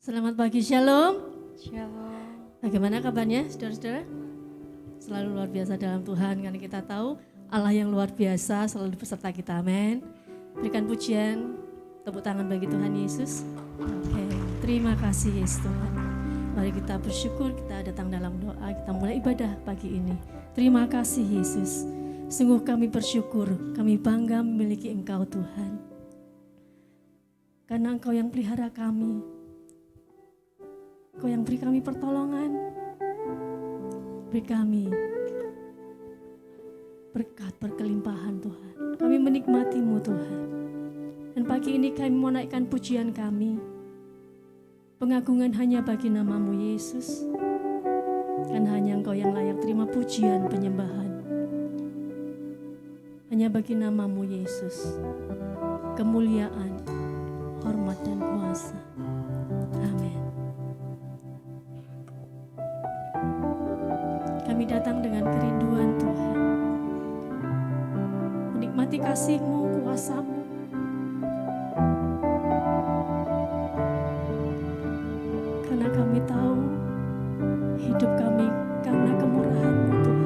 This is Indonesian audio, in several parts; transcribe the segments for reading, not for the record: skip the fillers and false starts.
Selamat pagi, Shalom. Shalom. Bagaimana kabarnya, saudara-saudara? Selalu luar biasa dalam Tuhan, karena kita tahu Allah yang luar biasa selalu beserta kita, amin. Berikan pujian, tepuk tangan bagi Tuhan Yesus. Oke, terima kasih Yesus Tuhan. Mari kita bersyukur, kita datang dalam doa, kita mulai ibadah pagi ini. Terima kasih Yesus. Sungguh kami bersyukur, kami bangga memiliki Engkau Tuhan. Karena Engkau yang pelihara kami, Engkau yang beri kami pertolongan, beri kami berkat berkelimpahan Tuhan. Kami menikmati-Mu Tuhan. Dan pagi ini kami mau naikkan pujian kami. Pengagungan hanya bagi nama-Mu Yesus. Dan hanya Engkau yang layak terima pujian penyembahan. Hanya bagi nama-Mu Yesus. Kemuliaan, hormat dan kuasa. Amin. Kami datang dengan kerinduan Tuhan, menikmati kasih-Mu, kuasa-Mu. Karena kami tahu hidup kami karena kemurahan-Mu Tuhan.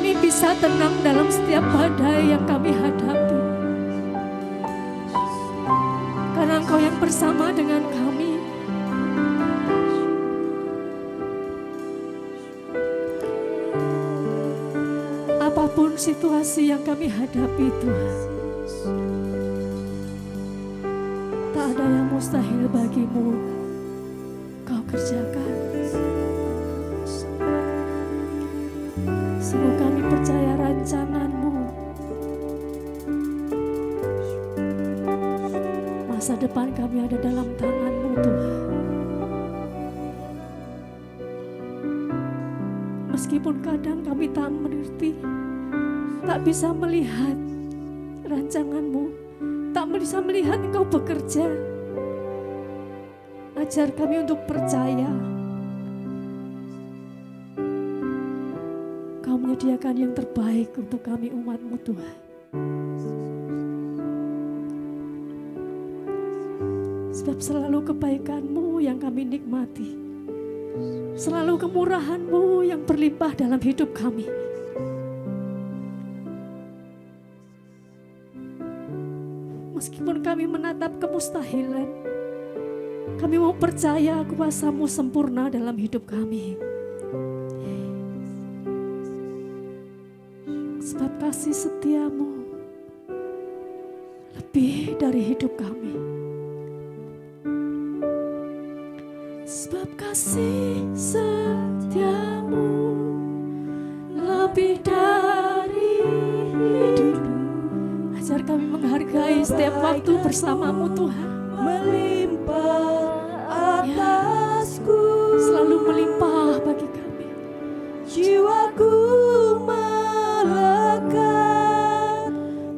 kami bisa tenang dalam setiap badai yang kami hadapi. Karena Engkau yang bersama dengan kami. Apapun situasi yang kami hadapi Tuhan, tak ada yang mustahil bagimu Kau kerjakan. Sungguh kami percaya rancangan-Mu. Masa depan kami ada dalam tangan-Mu Tuhan. Meskipun kadang kami tak mengerti, tak bisa melihat rancangan-Mu, tak bisa melihat Engkau bekerja. Ajar kami untuk percaya Kau menyediakan yang terbaik untuk kami umat-Mu Tuhan. Sebab selalu kebaikan-Mu yang kami nikmati, selalu kemurahan-Mu yang berlimpah dalam hidup kami. Meskipun kami menatap kemustahilan, kami mau percaya kuasa-Mu sempurna dalam hidup kami. Sebab kasih setia-Mu lebih dari hidup kami. Sebab kasih setia-Mu lebih dari hidup. Ajar kami menghargai setiap waktu bersama-Mu Tuhan. Melimpah atasku, Selalu melimpah bagi kami. jiwaku melekat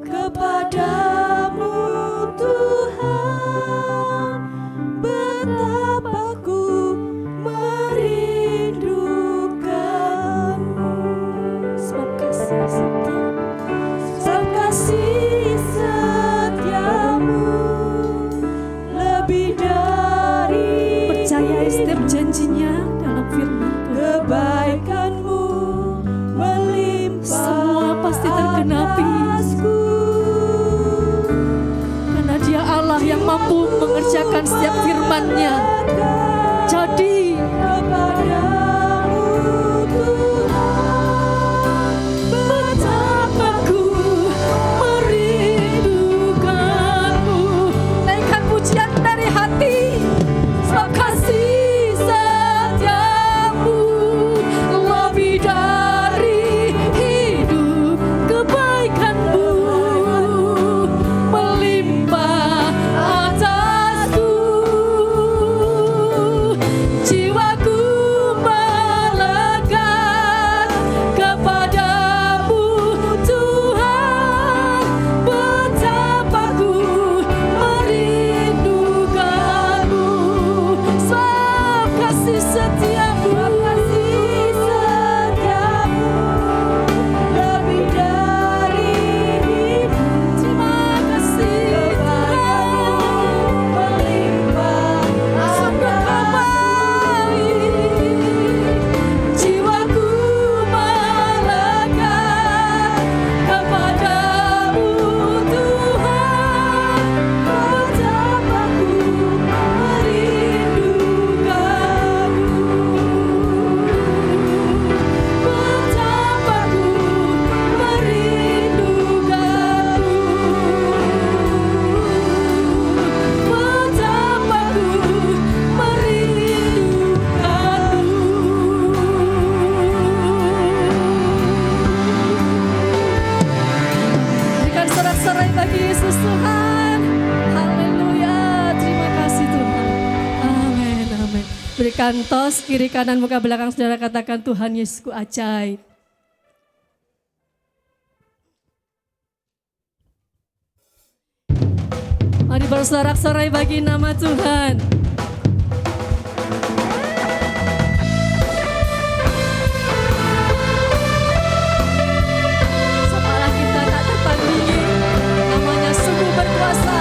kepadamu Tuhan. Betapa ku merindukanmu. Sebab kasih setia, Sebab kasih setiamu lebih dari percayai setiap janjinya dalam firman Tuhan. kebaikanmu melimpah Semua pasti tergenapi. atasku. Karena Dia Allah yang mampu mengerjakan setiap firman-Nya. Jadi Kepadamu Tuhan, betapa ku merindukanmu. Naikkan pujian dari hati. Sebab kasih setiamu lebih dari hidup. Kebaikanmu melimpah atasku. Jiwaku melekat kepadamu Tuhan. Betapa ku merindukanmu. Sebab kasih setiamu lebih dari hidup. Terima kasih Tuhan. Melimpah Sungguh Kau baik. Jiwaku melekat kepadamu Tuhan. Betapa ku Berikan sorak-sorai bagi Yesus Tuhan. Haleluya. Terima kasih Tuhan. Amin. Amin. Berikan tos kiri kanan muka belakang saudara, katakan Tuhan Yesusku ajaib. Mari bersorak-sorai bagi nama Tuhan. Setelah kita tak tertandingi, namanya sungguh berkuasa.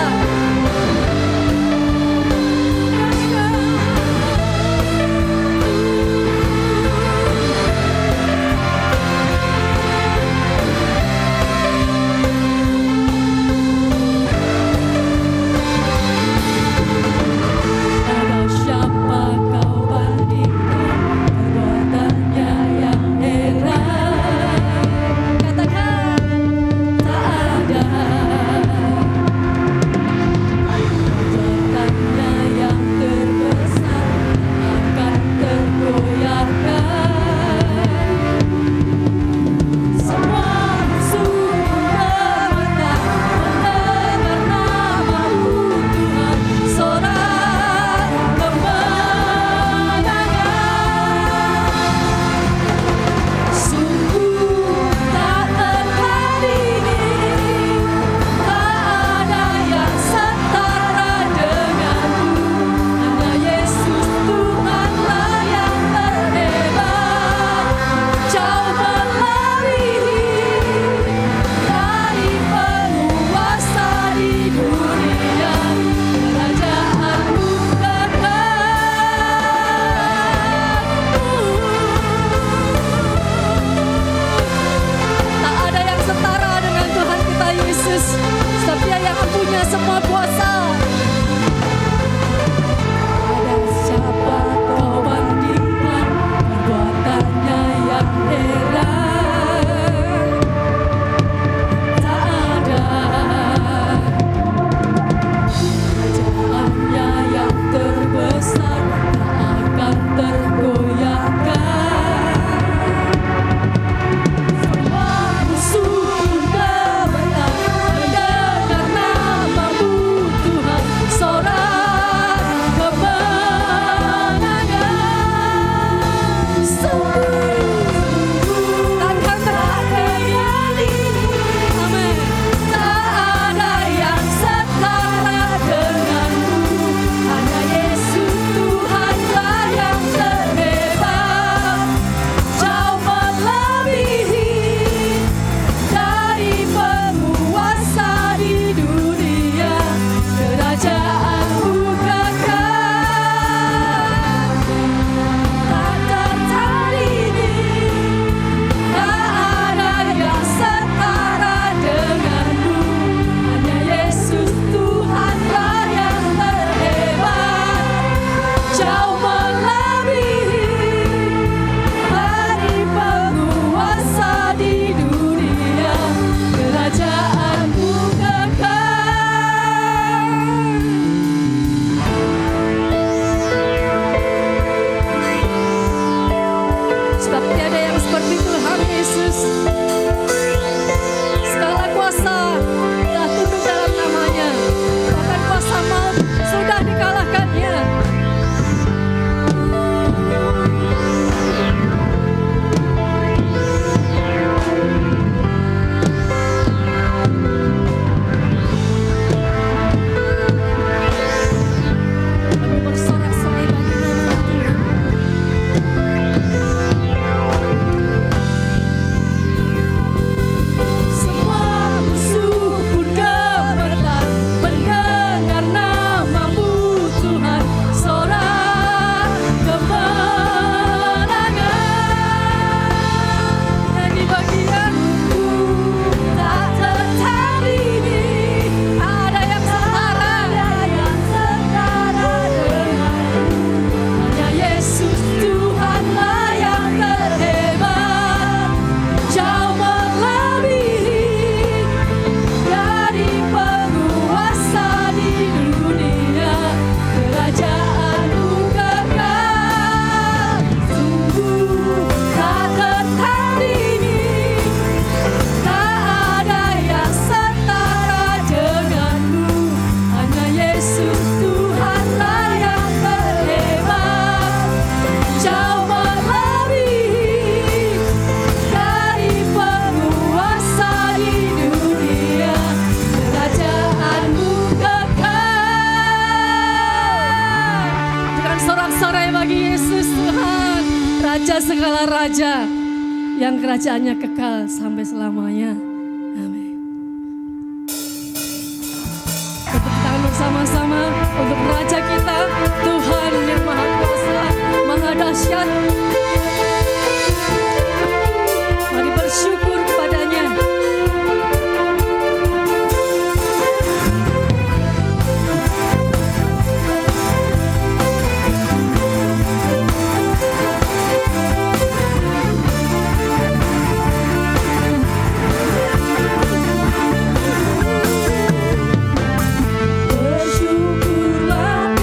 Sebab tiada yang seperti Tuhan Yesus. Segala kuasa telah tunduk dalam namanya. Bahkan kuasa maut sudah dikalahkannya. Kami bersorak-sorai bagi nama Tuhan. Semua musuh pun gemetar mendengar namamu Tuhan. Sorak kemenangan. Nyanyi bagianku tak tertandingi. Ada yang setara denganmu. Hanya Yesus Tuhanlah yang terhebat. Jauh melebihi dari penguasa di dunia. Kerajaanmu kekal, sungguh tak tertandingi. Tak ada yang setara denganmu. Hanya Yesus Tuhanlah yang terhebat. Jauh melebihi dari penguasa di dunia. Kerajaanmu kekal. Dengan sorak-sorai bagi Yesus Tuhan, Raja segala raja, yang kerajaannya kekal sampai selamanya. Amin. Tepuk tangan bersama-sama untuk Raja kita, Tuhan yang Maha Kuasa, Maha Dahsyat. Mari bersyukur kepadanya. Bersyukurlah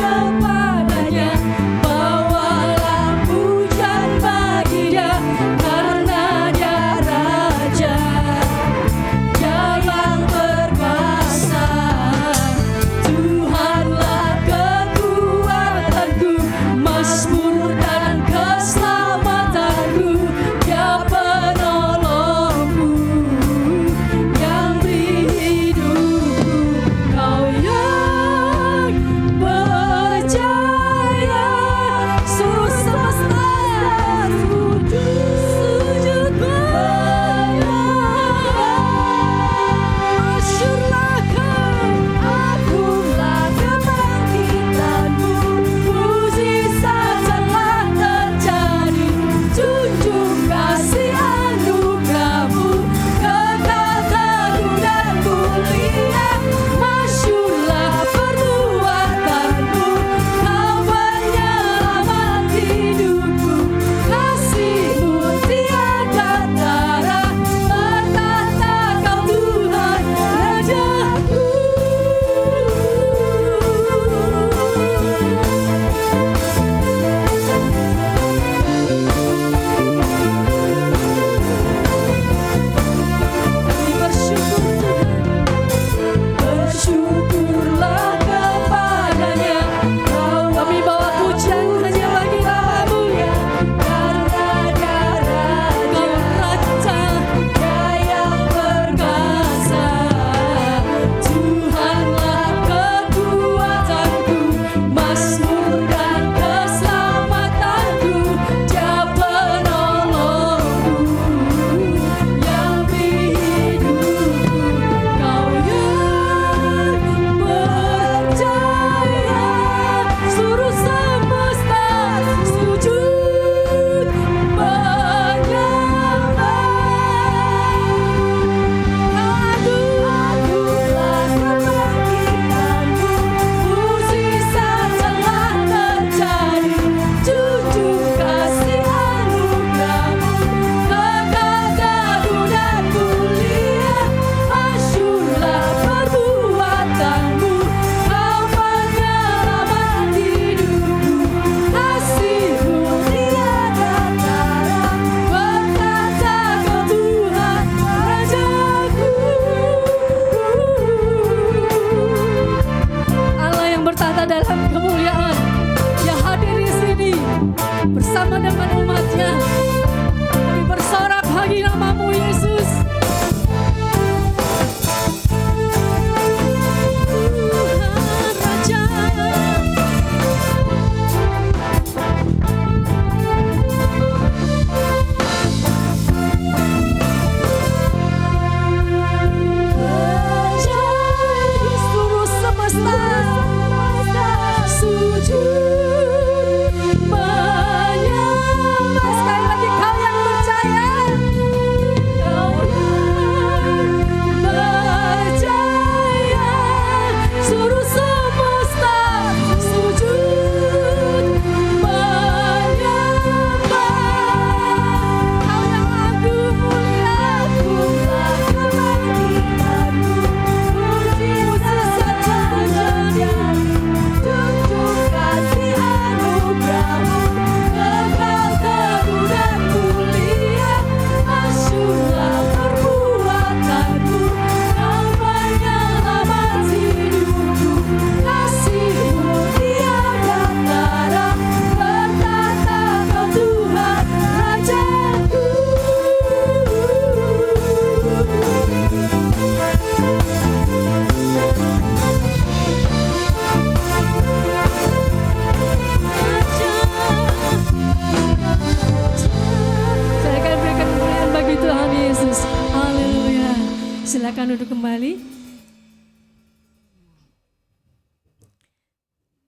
Silakan duduk kembali.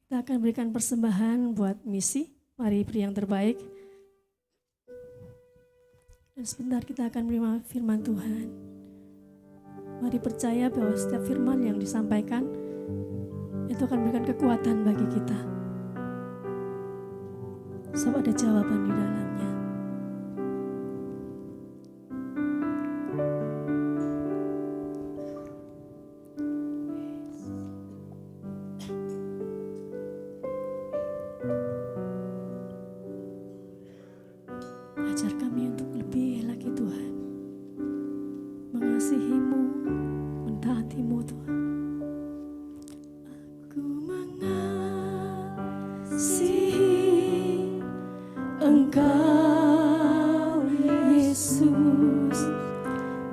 Kita akan berikan persembahan buat misi. Mari beri yang terbaik. Dan sebentar kita akan menerima firman Tuhan. Mari percaya bahwa setiap firman yang disampaikan itu akan memberikan kekuatan bagi kita. Sebab ada jawaban di dalamnya. Ajar kami untuk lebih lagi Tuhan, mengasihi-Mu, mentaati-Mu Tuhan. Aku mengasihi Engkau Yesus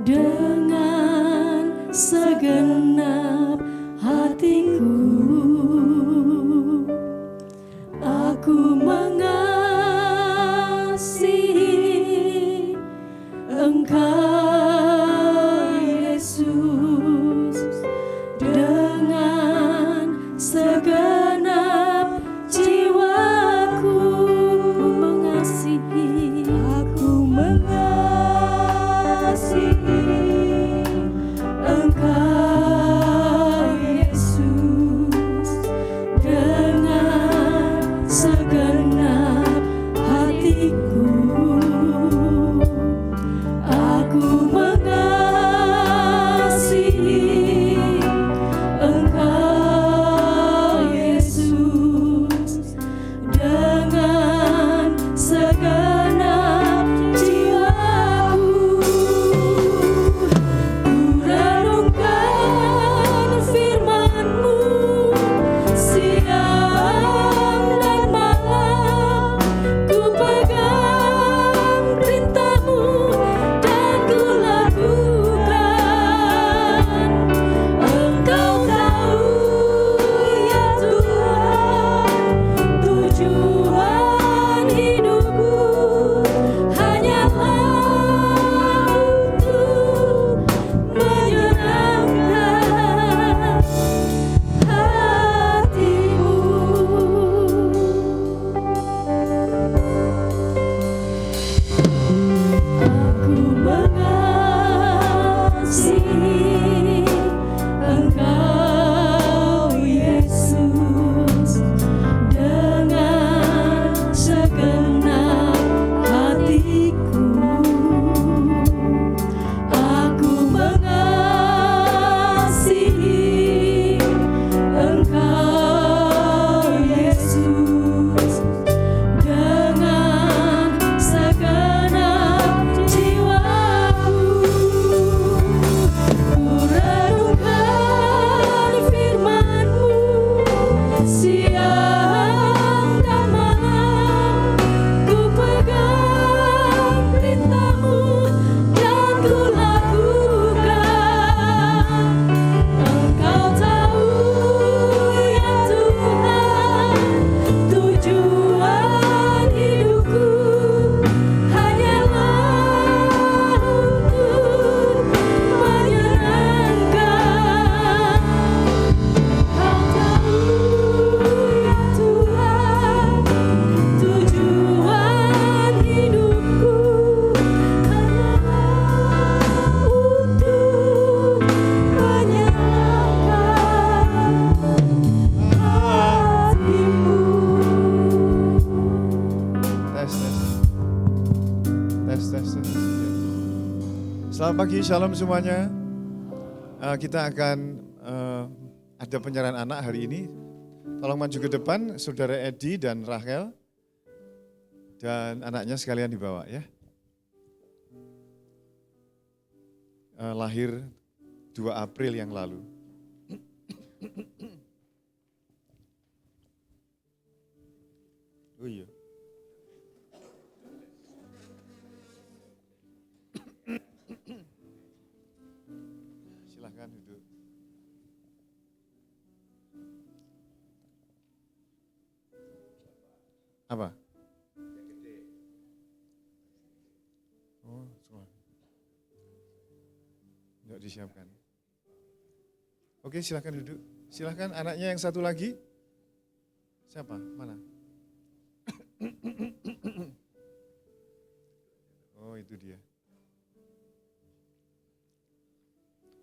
dengan segenap hatiku. Aku mengasihi Engkau Yesus dengan segenap jiwaku. Aku mengasihi Engkau Yesus dengan segenap hatiku. Aku mengasihi Engkau Yesus dengan segenap jiwaku. Ku renungkan firman-Mu siang dan malam. Ku pegang perintah-Mu dan ku lakukan. Engkau tahu ya Tuhan, tujuan hidupku hanyalah untuk menyenangkan hati-Mu. Aku mengasihi Engkau Yesus dengan segenap hatiku. Aku mengasihi Engkau Yesus dengan segenap jiwaku. Ku renungkan firman-Mu siang dan malam. Ku pegang perintah-Mu dan ku lakukan. Engkau tahu ya Tuhan, tujuan hidupku hanyalah untuk menyenangkan. Kau tahu ya Tuhan, tujuan hidupku hanyalah untuk menyenangkan hati-Mu. Tes. Selamat pagi, shalom semuanya. Kita akan ada penyerahan anak hari ini. Tolong maju ke depan, Saudara Edi dan Rachel. Dan anaknya sekalian dibawa ya. Lahir 2 April yang lalu. Oh iya. Silahkan duduk. Apa? Oh, semua. Yuk disiapkan. Oke, silahkan duduk. Silahkan anaknya yang satu lagi. Siapa? Mana? Oh, itu dia.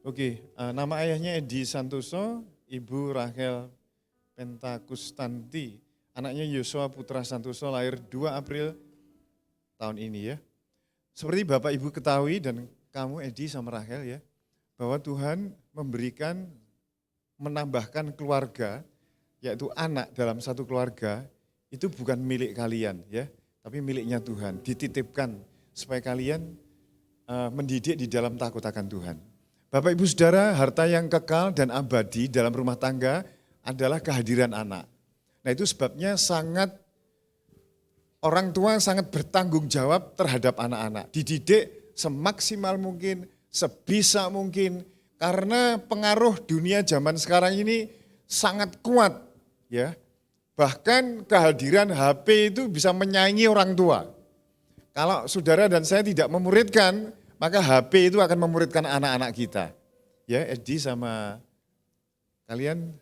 Oke, nama ayahnya Edi Santoso, Ibu Rachel Pentakustanti. Anaknya Yosua Putra Santoso lahir 2 April tahun ini ya. Seperti Bapak Ibu ketahui dan kamu Edi sama Rachel ya, bahwa Tuhan memberikan, menambahkan keluarga, yaitu anak dalam satu keluarga, itu bukan milik kalian ya, tapi miliknya Tuhan. Dititipkan supaya kalian mendidik di dalam takut akan Tuhan. Bapak Ibu Saudara, harta yang kekal dan abadi dalam rumah tangga adalah kehadiran anak. Nah itu sebabnya orang tua sangat bertanggung jawab terhadap anak-anak. Dididik semaksimal mungkin, sebisa mungkin, karena pengaruh dunia zaman sekarang ini sangat kuat. Ya, bahkan kehadiran HP itu bisa menyaingi orang tua. Kalau saudara dan saya tidak memuridkan, maka HP itu akan memuridkan anak-anak kita. Ya, Edi sama kalian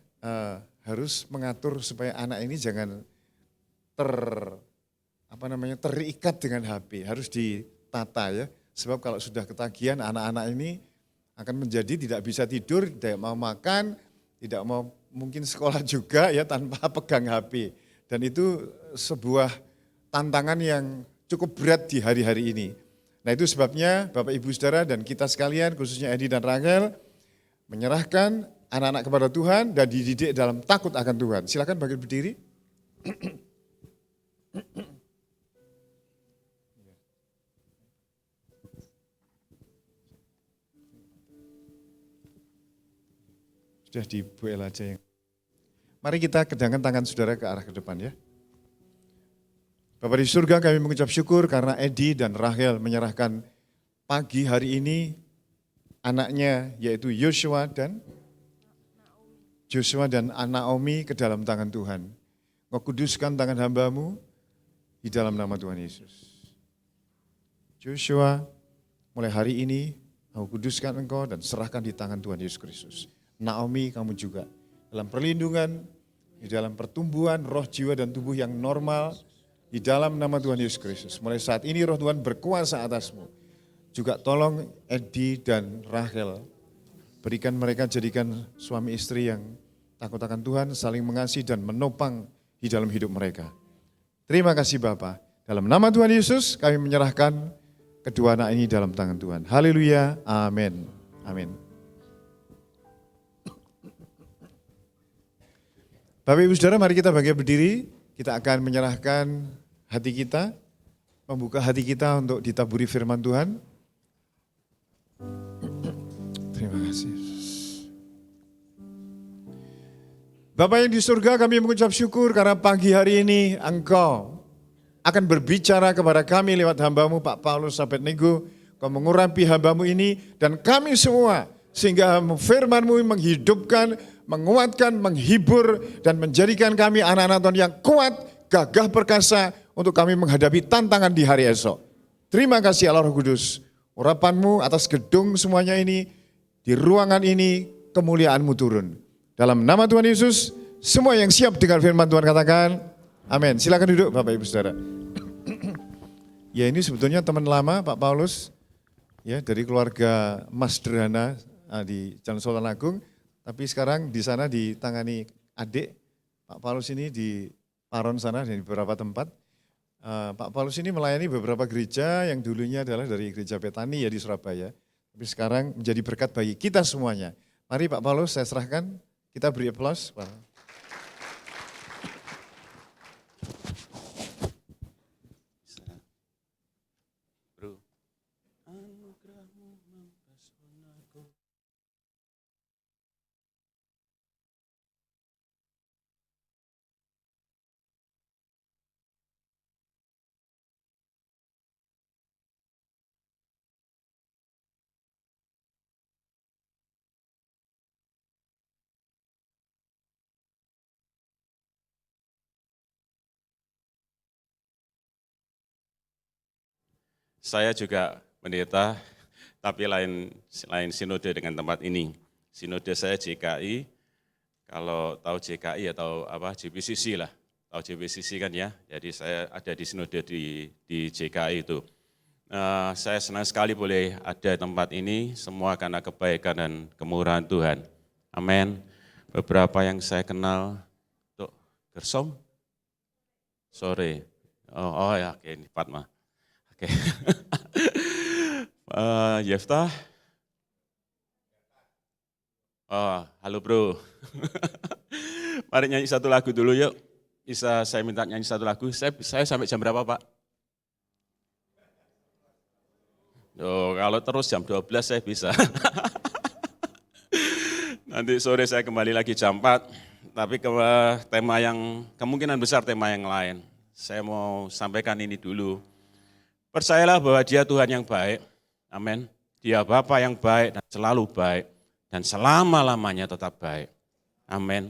harus mengatur supaya anak ini jangan terikat dengan HP, harus ditata ya. Sebab kalau sudah ketagihan anak-anak ini akan menjadi tidak bisa tidur, tidak mau makan, tidak mau mungkin sekolah juga ya tanpa pegang HP. Dan itu sebuah tantangan yang cukup berat di hari-hari ini. Nah itu sebabnya Bapak Ibu Saudara dan kita sekalian khususnya Edi dan Rachel menyerahkan anak-anak kepada Tuhan dan dididik dalam takut akan Tuhan. Silakan bangkit berdiri. Sudah di Bu El aja yang. Mari kita kedangkan tangan saudara ke arah ke depan ya. Bapak di surga kami mengucap syukur karena Edi dan Rachel menyerahkan pagi hari ini anaknya yaitu Joshua dan Naomi ke dalam tangan Tuhan. Engkau kuduskan tangan hamba-Mu di dalam nama Tuhan Yesus. Joshua, mulai hari ini aku kuduskan engkau dan serahkan di tangan Tuhan Yesus Kristus. Naomi, kamu juga dalam perlindungan, di dalam pertumbuhan roh, jiwa, dan tubuh yang normal, di dalam nama Tuhan Yesus Kristus. Mulai saat ini roh Tuhan berkuasa atasmu. Juga tolong Edi dan Rachel, berikan mereka jadikan suami istri yang takut akan Tuhan, saling mengasihi dan menopang di dalam hidup mereka. Terima kasih Bapa. Dalam nama Tuhan Yesus kami menyerahkan kedua anak ini dalam tangan Tuhan. Haleluya, amin. Amin. Bapak Ibu Saudara, mari kita bangkit berdiri. Kita akan menyerahkan hati kita, membuka hati kita untuk ditaburi firman Tuhan. Terima kasih Yesus. Bapak yang di surga, kami mengucap syukur karena pagi hari ini Engkau akan berbicara kepada kami lewat hamba-Mu Pak Paulus Abednego. Kau mengurapi hamba-Mu ini dan kami semua sehingga firman-Mu menghidupkan, menguatkan, menghibur dan menjadikan kami anak-anak Tuhan yang kuat, gagah perkasa untuk kami menghadapi tantangan di hari esok. Terima kasih Allah Roh Kudus. Urapan-Mu atas gedung semuanya ini, di ruangan ini kemuliaan-Mu turun. Dalam nama Tuhan Yesus, semua yang siap dengan firman Tuhan katakan, amin. Silakan duduk Bapak Ibu Saudara. Ya ini sebetulnya teman lama Pak Paulus, ya dari keluarga Mas Derhana di Jalan Sultan Agung, tapi sekarang di sana ditangani adik Pak Paulus ini di Paron sana dan di beberapa tempat. Pak Paulus ini melayani beberapa gereja yang dulunya adalah dari gereja Betani ya di Surabaya, tapi sekarang menjadi berkat bagi kita semuanya. Mari Pak Paulus saya serahkan, kita beri aplaus. Saya juga pendeta, tapi lain sinode dengan tempat ini. Sinode saya JKI, kalau tahu JKI atau JPCC lah, tahu JPCC kan ya, jadi saya ada di sinode di JKI itu. Saya senang sekali boleh ada tempat ini, semua karena kebaikan dan kemurahan Tuhan. Amin. Beberapa yang saya kenal, tuh Gersom, sore, oh ya, oke, ini Fatma, oke. Yeftah, halo bro, mari nyanyi satu lagu dulu yuk. Bisa saya minta nyanyi satu lagu, saya sampai jam berapa Pak? Kalau terus jam 12 saya bisa. Nanti sore saya kembali lagi jam 4, tapi ke tema yang kemungkinan besar tema yang lain. Saya mau sampaikan ini dulu. Percayalah bahwa Dia Tuhan yang baik, amin. Dia Bapa yang baik dan selalu baik, dan selama-lamanya tetap baik, amin.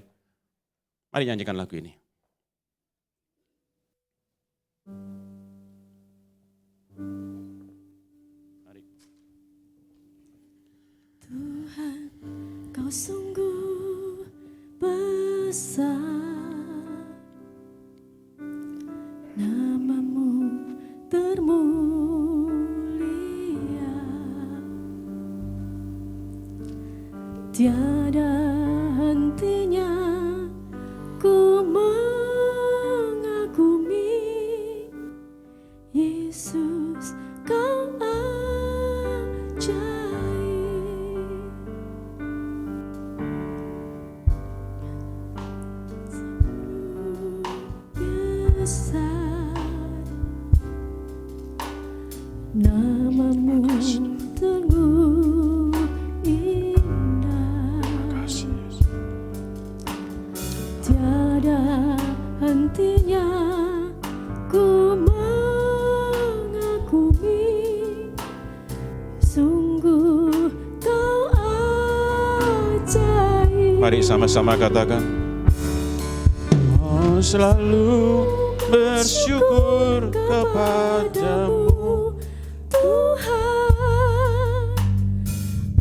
Mari nyanyikan lagu ini. Tuhan, Kau sungguh besar, nama-Mu termulia, tiada hentinya ku mengagumi Yesus, Kau ajaib. Nama-Mu sungguh indah, tiada hentinya ku mengagumi, sungguh Kau ajaib. Mari sama-sama katakan, oh selalu bersyukur kepadamu Tuhan,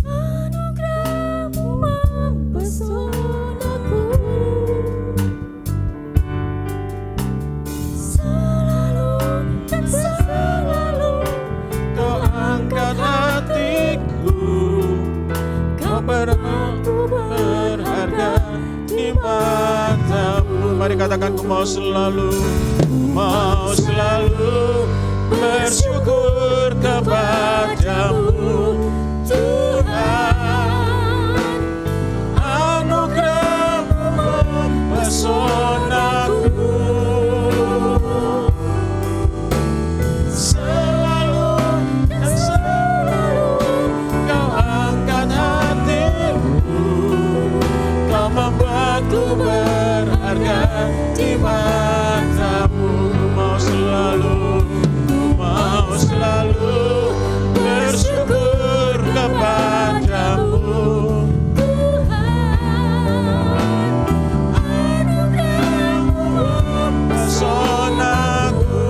anugerah-Mu mempesonaku, selalu dan selalu Kau angkat hatiku, Kau berharga di matamu. Mari katakan, ku mau selalu bersyukur kepadamu Tuhan, anugerah-Mu mempesonaku, selalu dan selalu Kau angkat hatiku, Kau membuatku berharga di matamu. Ku mau selalu bersyukur kepadamu Tuhan, anugerah-Mu mempesonaku,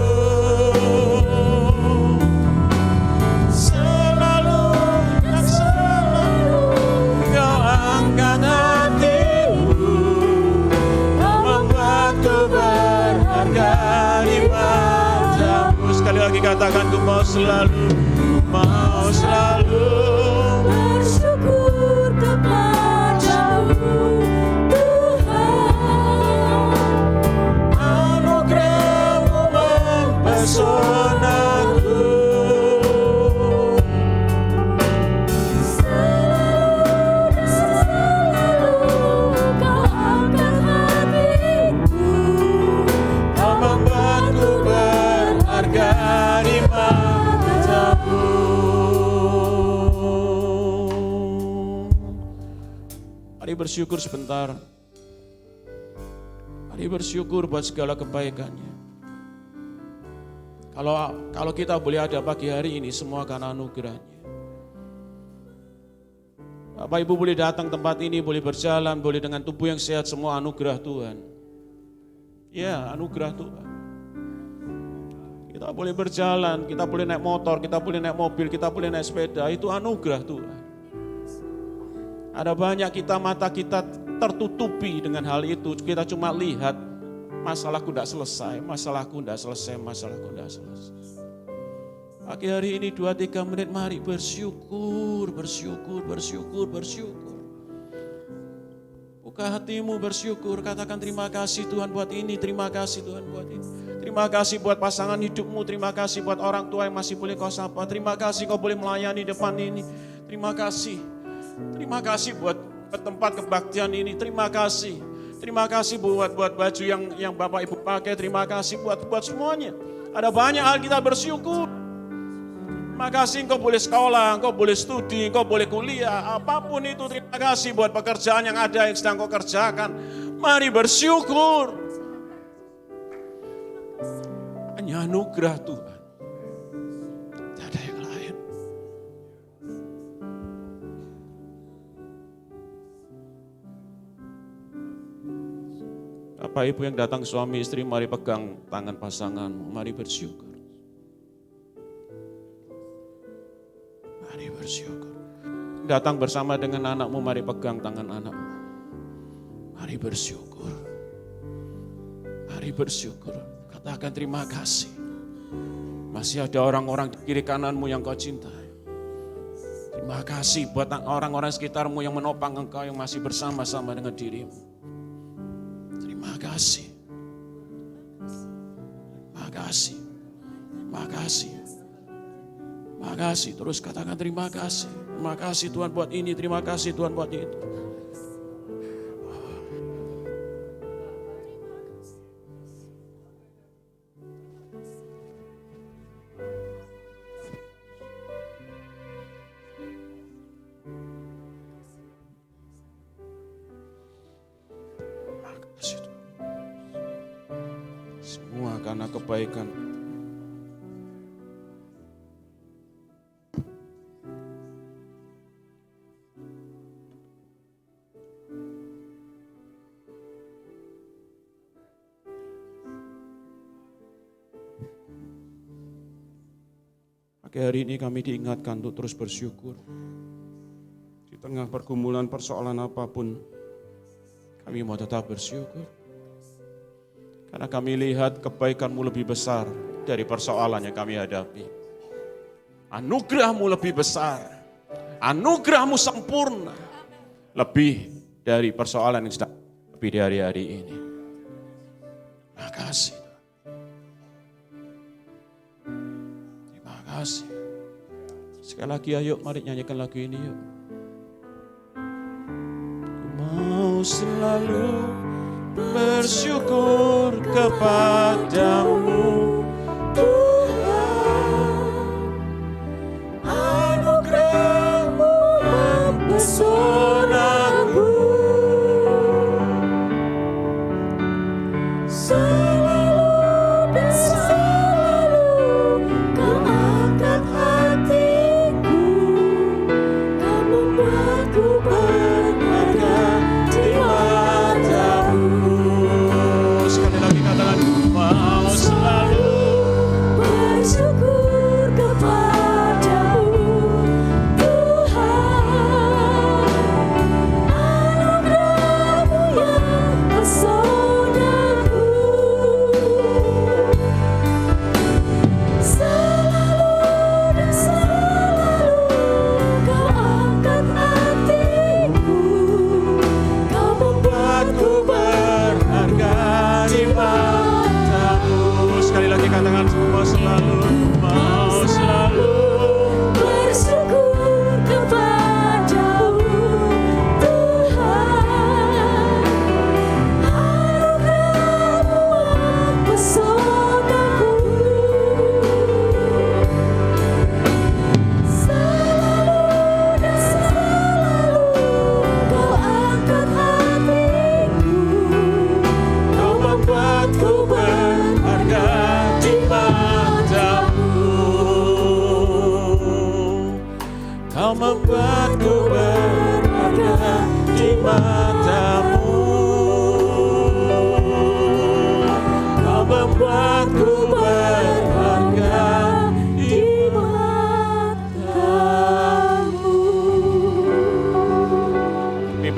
selalu dan selalu Kau angkat hatiku, Kau membuatku berharga di matamu. Sekali lagi katakan, ku mau selalu bersyukur kepadamu Tuhan, anugerah-Mu mempesonaku, selalu dan selalu Kau angkat hatiku, Kau membuatku berharga di matamu. Mari bersyukur sebentar. Mari bersyukur buat segala kebaikannya. Kalau kita boleh ada pagi hari ini, semua karena anugerah-Nya. Bapak Ibu boleh datang tempat ini, boleh berjalan, boleh dengan tubuh yang sehat, semua anugerah Tuhan. Ya, anugerah Tuhan. Kita boleh berjalan, kita boleh naik motor, kita boleh naik mobil, kita boleh naik sepeda. Itu anugerah Tuhan. Ada banyak mata kita tertutupi dengan hal itu. Kita cuma lihat, masalahku tidak selesai, masalahku tidak selesai, masalahku tidak selesai. Pagi hari ini 2-3 menit, mari bersyukur, bersyukur, bersyukur, bersyukur. Buka hatimu bersyukur, katakan terima kasih Tuhan buat ini, terima kasih Tuhan buat ini. Terima kasih buat pasangan hidupmu, terima kasih buat orang tua yang masih boleh kau sapa. Terima kasih kau boleh melayani depan ini. Terima kasih buat tempat kebaktian ini, terima kasih. Terima kasih buat baju yang Bapak Ibu pakai, terima kasih buat semuanya. Ada banyak hal kita bersyukur. Terima kasih engkau boleh sekolah, engkau boleh studi, engkau boleh kuliah, apapun itu terima kasih buat pekerjaan yang ada yang sedang kau kerjakan. Mari bersyukur. Hanya anugerah Tuhan. Tidak ada yang lain. Bapak Ibu yang datang suami istri, mari pegang tangan pasanganmu, mari bersyukur. Mari bersyukur. Datang bersama dengan anakmu, mari pegang tangan anakmu. Mari bersyukur. Mari bersyukur. Katakan terima kasih. Masih ada orang-orang di kiri kananmu yang kau cintai. Terima kasih buat orang-orang sekitarmu yang menopang engkau, yang masih bersama-sama dengan dirimu. Terima kasih. Terima kasih. Terima kasih. Terima kasih. Terus katakan terima kasih. Terima kasih Tuhan buat ini. Terima kasih Tuhan buat itu. Semua karena kebaikan. Pagi hari ini kami diingatkan untuk terus bersyukur. Di tengah pergumulan persoalan apapun, kami mau tetap bersyukur. Karena kami lihat kebaikan-Mu lebih besar dari persoalan yang kami hadapi. Anugerah-Mu lebih besar. Anugerah-Mu sempurna. Lebih dari persoalan yang sedang lebih dari hari ini. Terima kasih. Terima kasih. Sekali lagi ayo mari nyanyikan lagu ini yuk. Ku mau selalu bersyukur kepadamu Tuhan, anugerah-Mu mempesonaku, selalu dan selalu Kau angkat hatiku, Kau membuatku berharga di matamu. Sekali lagi katakan, mau selalu bersyukur kepadamu Tuhan, anugerah-Mu yang mesonaku, selalu dan selalu Kau angkat hatiku, Kau membuatku berharga di matamu. Sekali lagi katakan semua selalu, mau selalu bersyukur kepadamu Tuhan, anugerah-Mu mempesonaku, selalu dan selalu Kau angkat hatiku, Kau membuatku berharga di matamu. Kau membuatku berharga di matamu. Kau membuatku berharga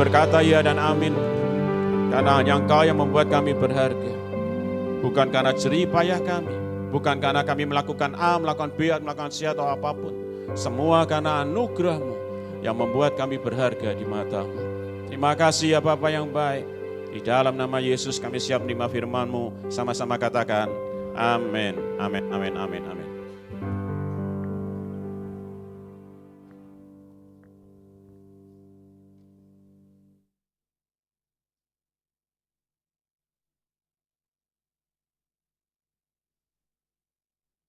berkata ya dan amin. Karena hanya Engkau yang membuat kami berharga. Bukan karena jerih payah kami. Bukan karena kami melakukan A, melakukan B, melakukan C atau apapun. Semua karena anugerah-Mu yang membuat kami berharga di mata-Mu. Terima kasih ya Bapa yang baik. Di dalam nama Yesus kami siap menerima firman-Mu. Sama-sama katakan, amin, amin, amin, amin, amin.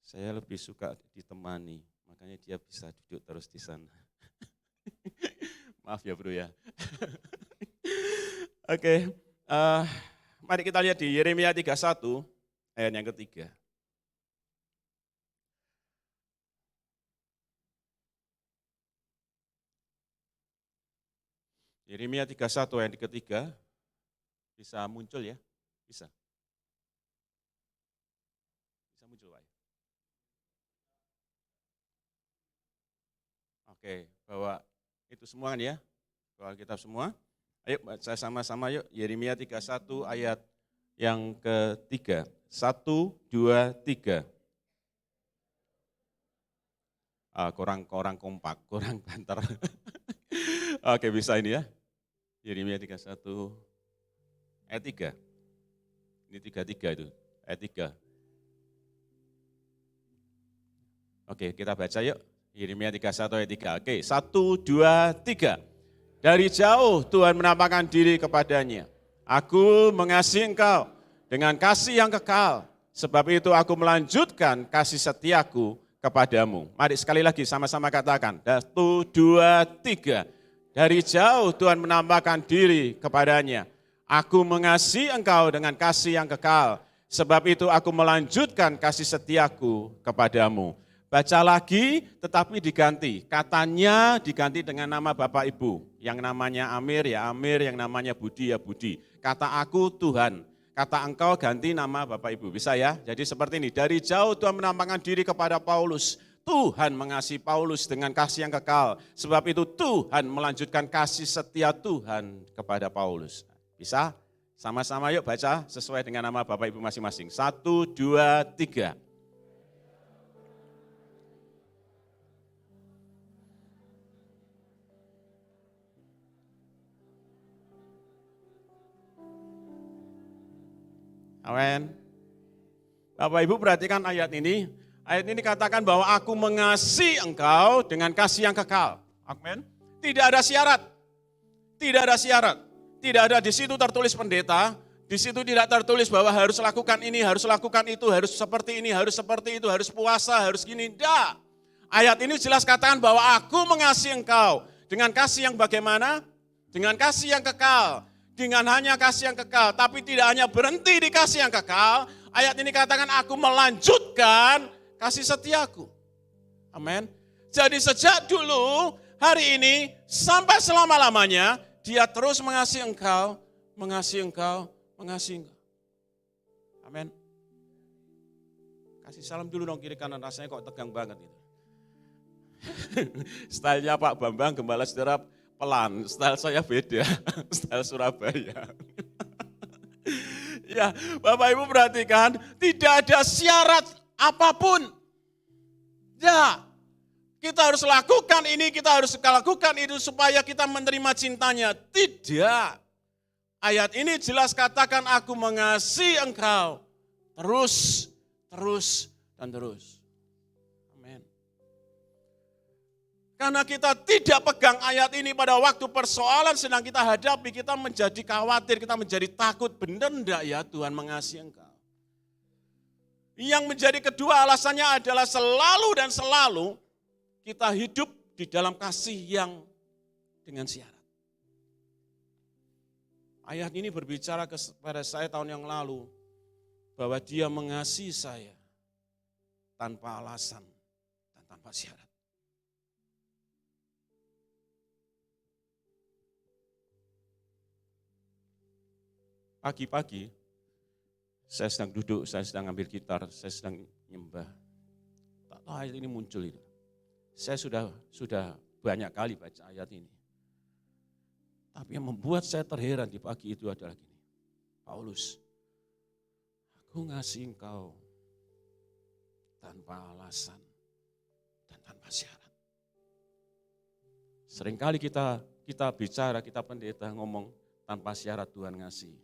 Saya lebih suka ditemani, makanya dia bisa duduk terus di sana. Maaf ya bro ya. Oke, mari kita lihat di Yeremia 31 ayat yang ketiga. Yeremia 31 ayat ketiga, bisa muncul ya? Bisa. Bisa muncul Pak. Oke, bawa itu semua kan ya? Bawa kitab semua. Ayo baca sama-sama yuk, Yeremia 31 ayat yang ketiga. 1, 2, 3. Kurang kompak, kurang banter. Oke, bisa ini ya. Yeremia 31 ayat 3. Ini 33 itu, ayat 3. Oke, kita baca yuk. Yeremia 31 ayat 3. Oke, 1, 2, 3. Dari jauh Tuhan menampakkan diri kepadanya. Aku mengasihi engkau dengan kasih yang kekal. Sebab itu aku melanjutkan kasih setiaku kepadamu. Mari sekali lagi sama-sama katakan. 1, 2, 3. Dari jauh Tuhan menampakkan diri kepadanya. Aku mengasihi engkau dengan kasih yang kekal. Sebab itu aku melanjutkan kasih setiaku kepadamu. Baca lagi tetapi diganti. Katanya diganti dengan nama Bapak Ibu. Yang namanya Amir ya Amir, yang namanya Budi ya Budi. Kata aku Tuhan, kata engkau ganti nama Bapak Ibu. Bisa ya? Jadi seperti ini, dari jauh Tuhan menampakkan diri kepada Paulus. Tuhan mengasihi Paulus dengan kasih yang kekal. Sebab itu Tuhan melanjutkan kasih setia Tuhan kepada Paulus. Bisa? Sama-sama yuk baca sesuai dengan nama Bapak Ibu masing-masing. 1, 2, 3. Amin. Bapak Ibu perhatikan ayat ini. Ayat ini katakan bahwa aku mengasihi engkau dengan kasih yang kekal. Amin. Tidak ada syarat. Tidak ada syarat. Tidak ada di situ tertulis pendeta. Di situ tidak tertulis bahwa harus lakukan ini, harus lakukan itu, harus seperti ini, harus seperti itu, harus puasa, harus gini. Tidak. Ayat ini jelas katakan bahwa aku mengasihi engkau. Dengan kasih yang bagaimana? Dengan kasih yang kekal. Dengan hanya kasih yang kekal, tapi tidak hanya berhenti di kasih yang kekal. Ayat ini katakan aku melanjutkan kasih setiaku. Amin. Jadi sejak dulu, hari ini, sampai selama-lamanya, dia terus mengasihi engkau, mengasihi engkau, mengasihi engkau. Amin. Kasih salam dulu dong kiri kanan, rasanya kok tegang banget gitu. Stylenya Pak Bambang Gembala Seterap pelan, style saya beda, style Surabaya. Ya, Bapak Ibu perhatikan, tidak ada syarat apapun. Ya, kita harus lakukan ini, kita harus lakukan itu supaya kita menerima cintanya. Tidak. Ayat ini jelas katakan aku mengasihi engkau. Terus, dan terus. Karena kita tidak pegang ayat ini pada waktu persoalan sedang kita hadapi, kita menjadi khawatir, kita menjadi takut. Benar enggak ya Tuhan mengasihi engkau? Yang menjadi kedua alasannya adalah selalu dan selalu kita hidup di dalam kasih yang dengan syarat. Ayat ini berbicara kepada saya tahun yang lalu, bahwa dia mengasihi saya tanpa alasan dan tanpa syarat. Pagi-pagi, saya sedang duduk, saya sedang ambil gitar, saya sedang nyembah. Tak tahu ayat ini muncul itu. Saya sudah banyak kali baca ayat ini. Tapi yang membuat saya terheran di pagi itu adalah gini. Paulus, aku ngasih engkau tanpa alasan dan tanpa syarat. Seringkali kita bicara, kita pendeta ngomong tanpa syarat Tuhan ngasih.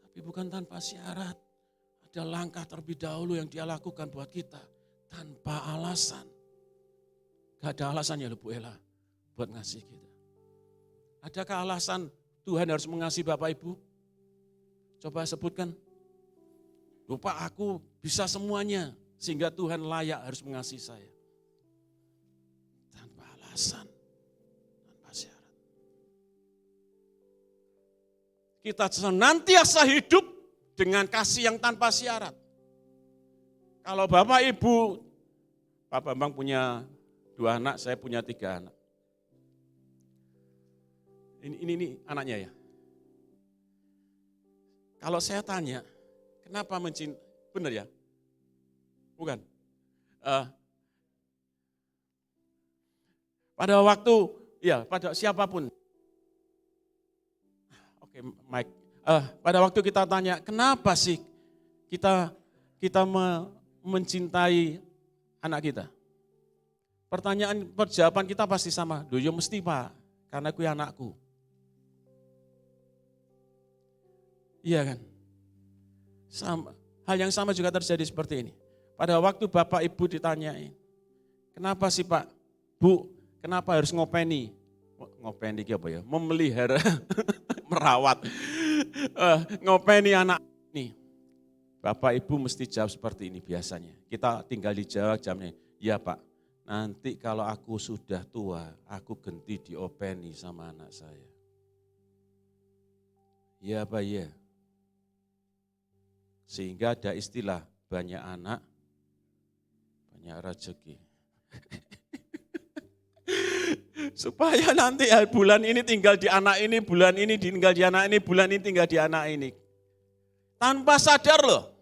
Tapi bukan tanpa syarat. Ada langkah terlebih dahulu yang dia lakukan buat kita. Tanpa alasan. Gak ada alasan ya Bu Ella buat ngasih kita. Adakah alasan Tuhan harus mengasihi Bapak Ibu? Coba sebutkan. Lupa aku bisa semuanya. Sehingga Tuhan layak harus mengasihi saya. Tanpa alasan. Tanpa syarat. Kita senantiasa hidup dengan kasih yang tanpa syarat. Kalau Bapak Ibu, Pak Bambang punya 2 anak, saya punya 3 anak. Ini anaknya ya. Kalau saya tanya, kenapa mencintai, benar ya? Bukan. Pada waktu, ya pada siapapun. Oke, Mike. Pada waktu kita tanya, kenapa sih kita mencintai anak kita? Jawaban kita pasti sama. Duh, ya mesti Pak, karena aku anakku. Iya kan? Sama. Hal yang sama juga terjadi seperti ini. Pada waktu Bapak Ibu ditanyain, kenapa sih Pak, Bu, kenapa harus ngopeni? Ngopeni apa ya? Memelihara, merawat. Ngopeni anak ini. Bapak Ibu mesti jawab seperti ini biasanya. Kita tinggal dijawab jamnya, ya Pak, nanti kalau aku sudah tua, aku ganti diopeni sama anak saya. Ya Pak, ya. Sehingga ada istilah, banyak anak, banyak rezeki. Supaya nanti bulan ini tinggal di anak ini, bulan ini tinggal di anak ini, bulan ini tinggal di anak ini. Tanpa sadar loh,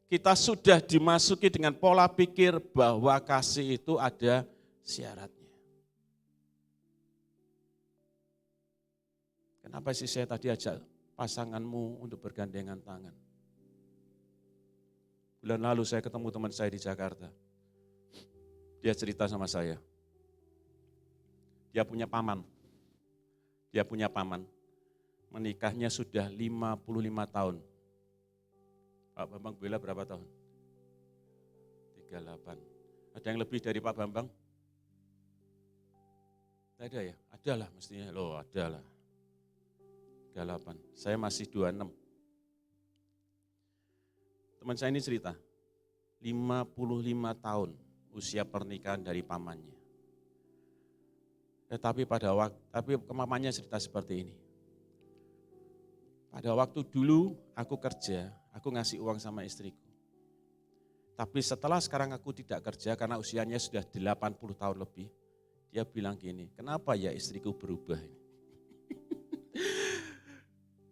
kita sudah dimasuki dengan pola pikir bahwa kasih itu ada syaratnya. Kenapa sih saya tadi ajak pasanganmu untuk bergandengan tangan? Bulan lalu saya ketemu teman saya di Jakarta. Dia cerita sama saya. Dia punya paman. Menikahnya sudah 55 tahun. Pak Bambang bela berapa tahun? 38. Ada yang lebih dari Pak Bambang? Tidak ada ya? Ada lah mestinya. Loh ada lah. 38. Saya masih 26. Teman saya ini cerita, 55 tahun usia pernikahan dari pamannya. Tapi pamannya cerita seperti ini. Pada waktu dulu aku kerja, aku ngasih uang sama istriku. Tapi setelah sekarang aku tidak kerja karena usianya sudah 80 tahun lebih. Dia bilang gini, kenapa ya istriku berubah ini?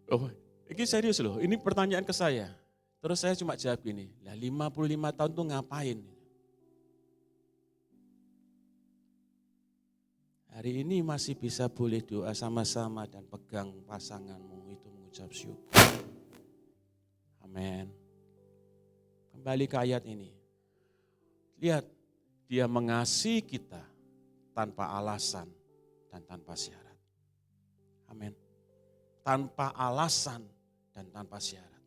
Oh, ini serius loh, ini pertanyaan ke saya. Terus saya cuma jawab gini, lah 55 tahun tuh ngapain? Hari ini masih bisa boleh doa sama-sama dan pegang pasanganmu, itu mengucap syukur. Amin. Kembali ke ayat ini. Lihat, dia mengasihi kita tanpa alasan dan tanpa syarat. Amin. Tanpa alasan dan tanpa syarat.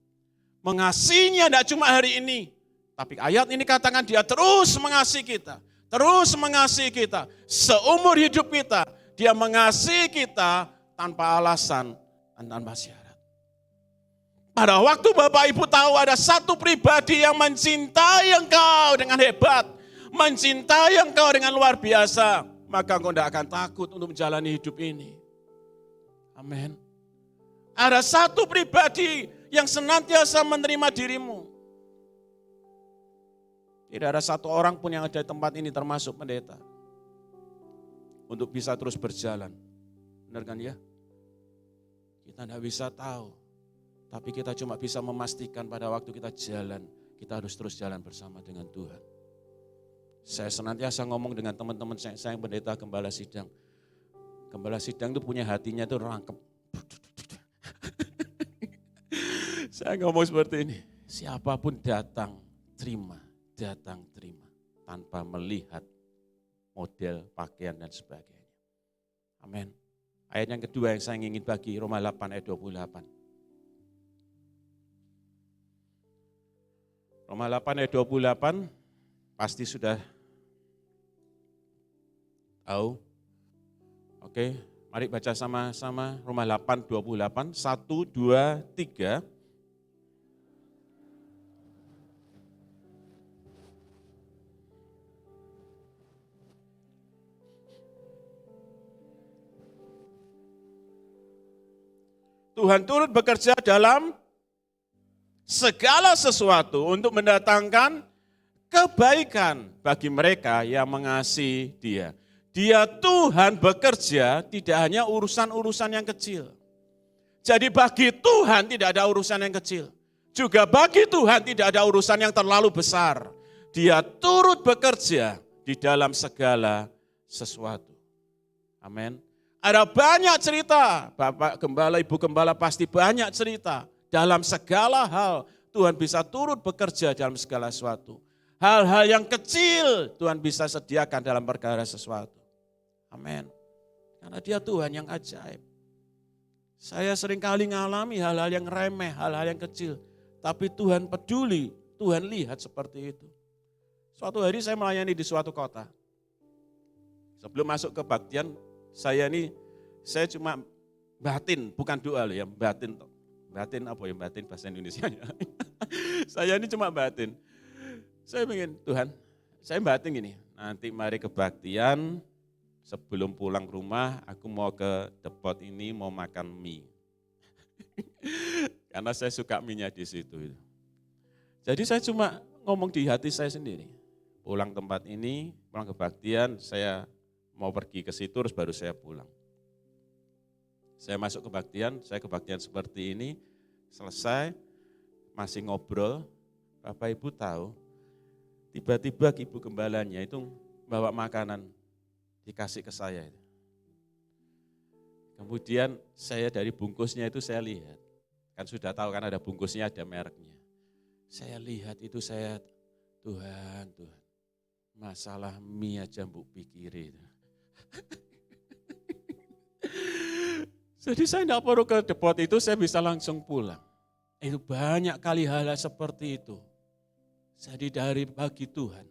Mengasihinya tidak cuma hari ini. Tapi ayat ini katakan dia terus mengasihi kita. Terus mengasihi kita. Seumur hidup kita. Dia mengasihi kita tanpa alasan dan tanpa syarat. Pada waktu Bapak Ibu tahu ada satu pribadi yang mencintai engkau dengan hebat. Mencintai engkau dengan luar biasa. Maka engkau tidak akan takut untuk menjalani hidup ini. Amin. Ada satu pribadi yang senantiasa menerima dirimu. Tidak ada satu orang pun yang ada di tempat ini termasuk pendeta. Untuk bisa terus berjalan. Benar kan ya? Kita tidak bisa tahu. Tapi kita cuma bisa memastikan pada waktu kita jalan. Kita harus terus jalan bersama dengan Tuhan. Saya senantiasa ngomong dengan teman-teman saya yang pendeta gembala sidang. Gembala sidang itu punya hatinya itu rangkep. Saya ngomong seperti ini, siapapun datang, terima, tanpa melihat model pakaian dan sebagainya. Amin. Ayat yang kedua yang saya ingin bagi, Roma 8 ayat 28. Roma 8 ayat 28, pasti sudah tahu. Oke, mari baca sama-sama Roma 8, 28, 1, 2, 3. Tuhan turut bekerja dalam segala sesuatu untuk mendatangkan kebaikan bagi mereka yang mengasihi Dia. Dia Tuhan bekerja tidak hanya urusan-urusan yang kecil. Jadi bagi Tuhan tidak ada urusan yang kecil. Juga bagi Tuhan tidak ada urusan yang terlalu besar. Dia turut bekerja di dalam segala sesuatu. Amin. Ada banyak cerita, Bapak Gembala, Ibu Gembala pasti banyak cerita. Dalam segala hal Tuhan bisa turut bekerja dalam segala sesuatu. Hal-hal yang kecil Tuhan bisa sediakan dalam perkara sesuatu. Amin. Karena Dia Tuhan yang ajaib. Saya seringkali ngalami hal-hal yang remeh, hal-hal yang kecil. Tapi Tuhan peduli, Tuhan lihat seperti itu. Suatu hari saya melayani di suatu kota. Sebelum masuk kebaktian, saya cuma batin, bukan doa loh ya, batin. Batin apa ya, batin bahasa Indonesia. Saya ini cuma batin. Saya ingin, Tuhan, saya batin gini, nanti mari kebaktian, sebelum pulang rumah, aku mau ke depot ini, mau makan mie. Karena saya suka mie-nya di situ. Jadi saya cuma ngomong di hati saya sendiri. Pulang tempat ini, pulang kebaktian, saya mau pergi ke situ, terus baru saya pulang. Saya masuk kebaktian, saya kebaktian seperti ini, selesai, masih ngobrol, Bapak Ibu tahu, tiba-tiba Ibu Gembalanya itu bawa makanan, dikasih ke saya. Kemudian saya dari bungkusnya itu saya lihat, kan sudah tahu kan ada bungkusnya, ada mereknya. Saya lihat itu Tuhan, masalah mie aja mbok pikirin. Jadi saya tidak perlu ke depot itu, saya bisa langsung pulang. Itu banyak kali hal-hal seperti itu. Jadi dari bagi Tuhan,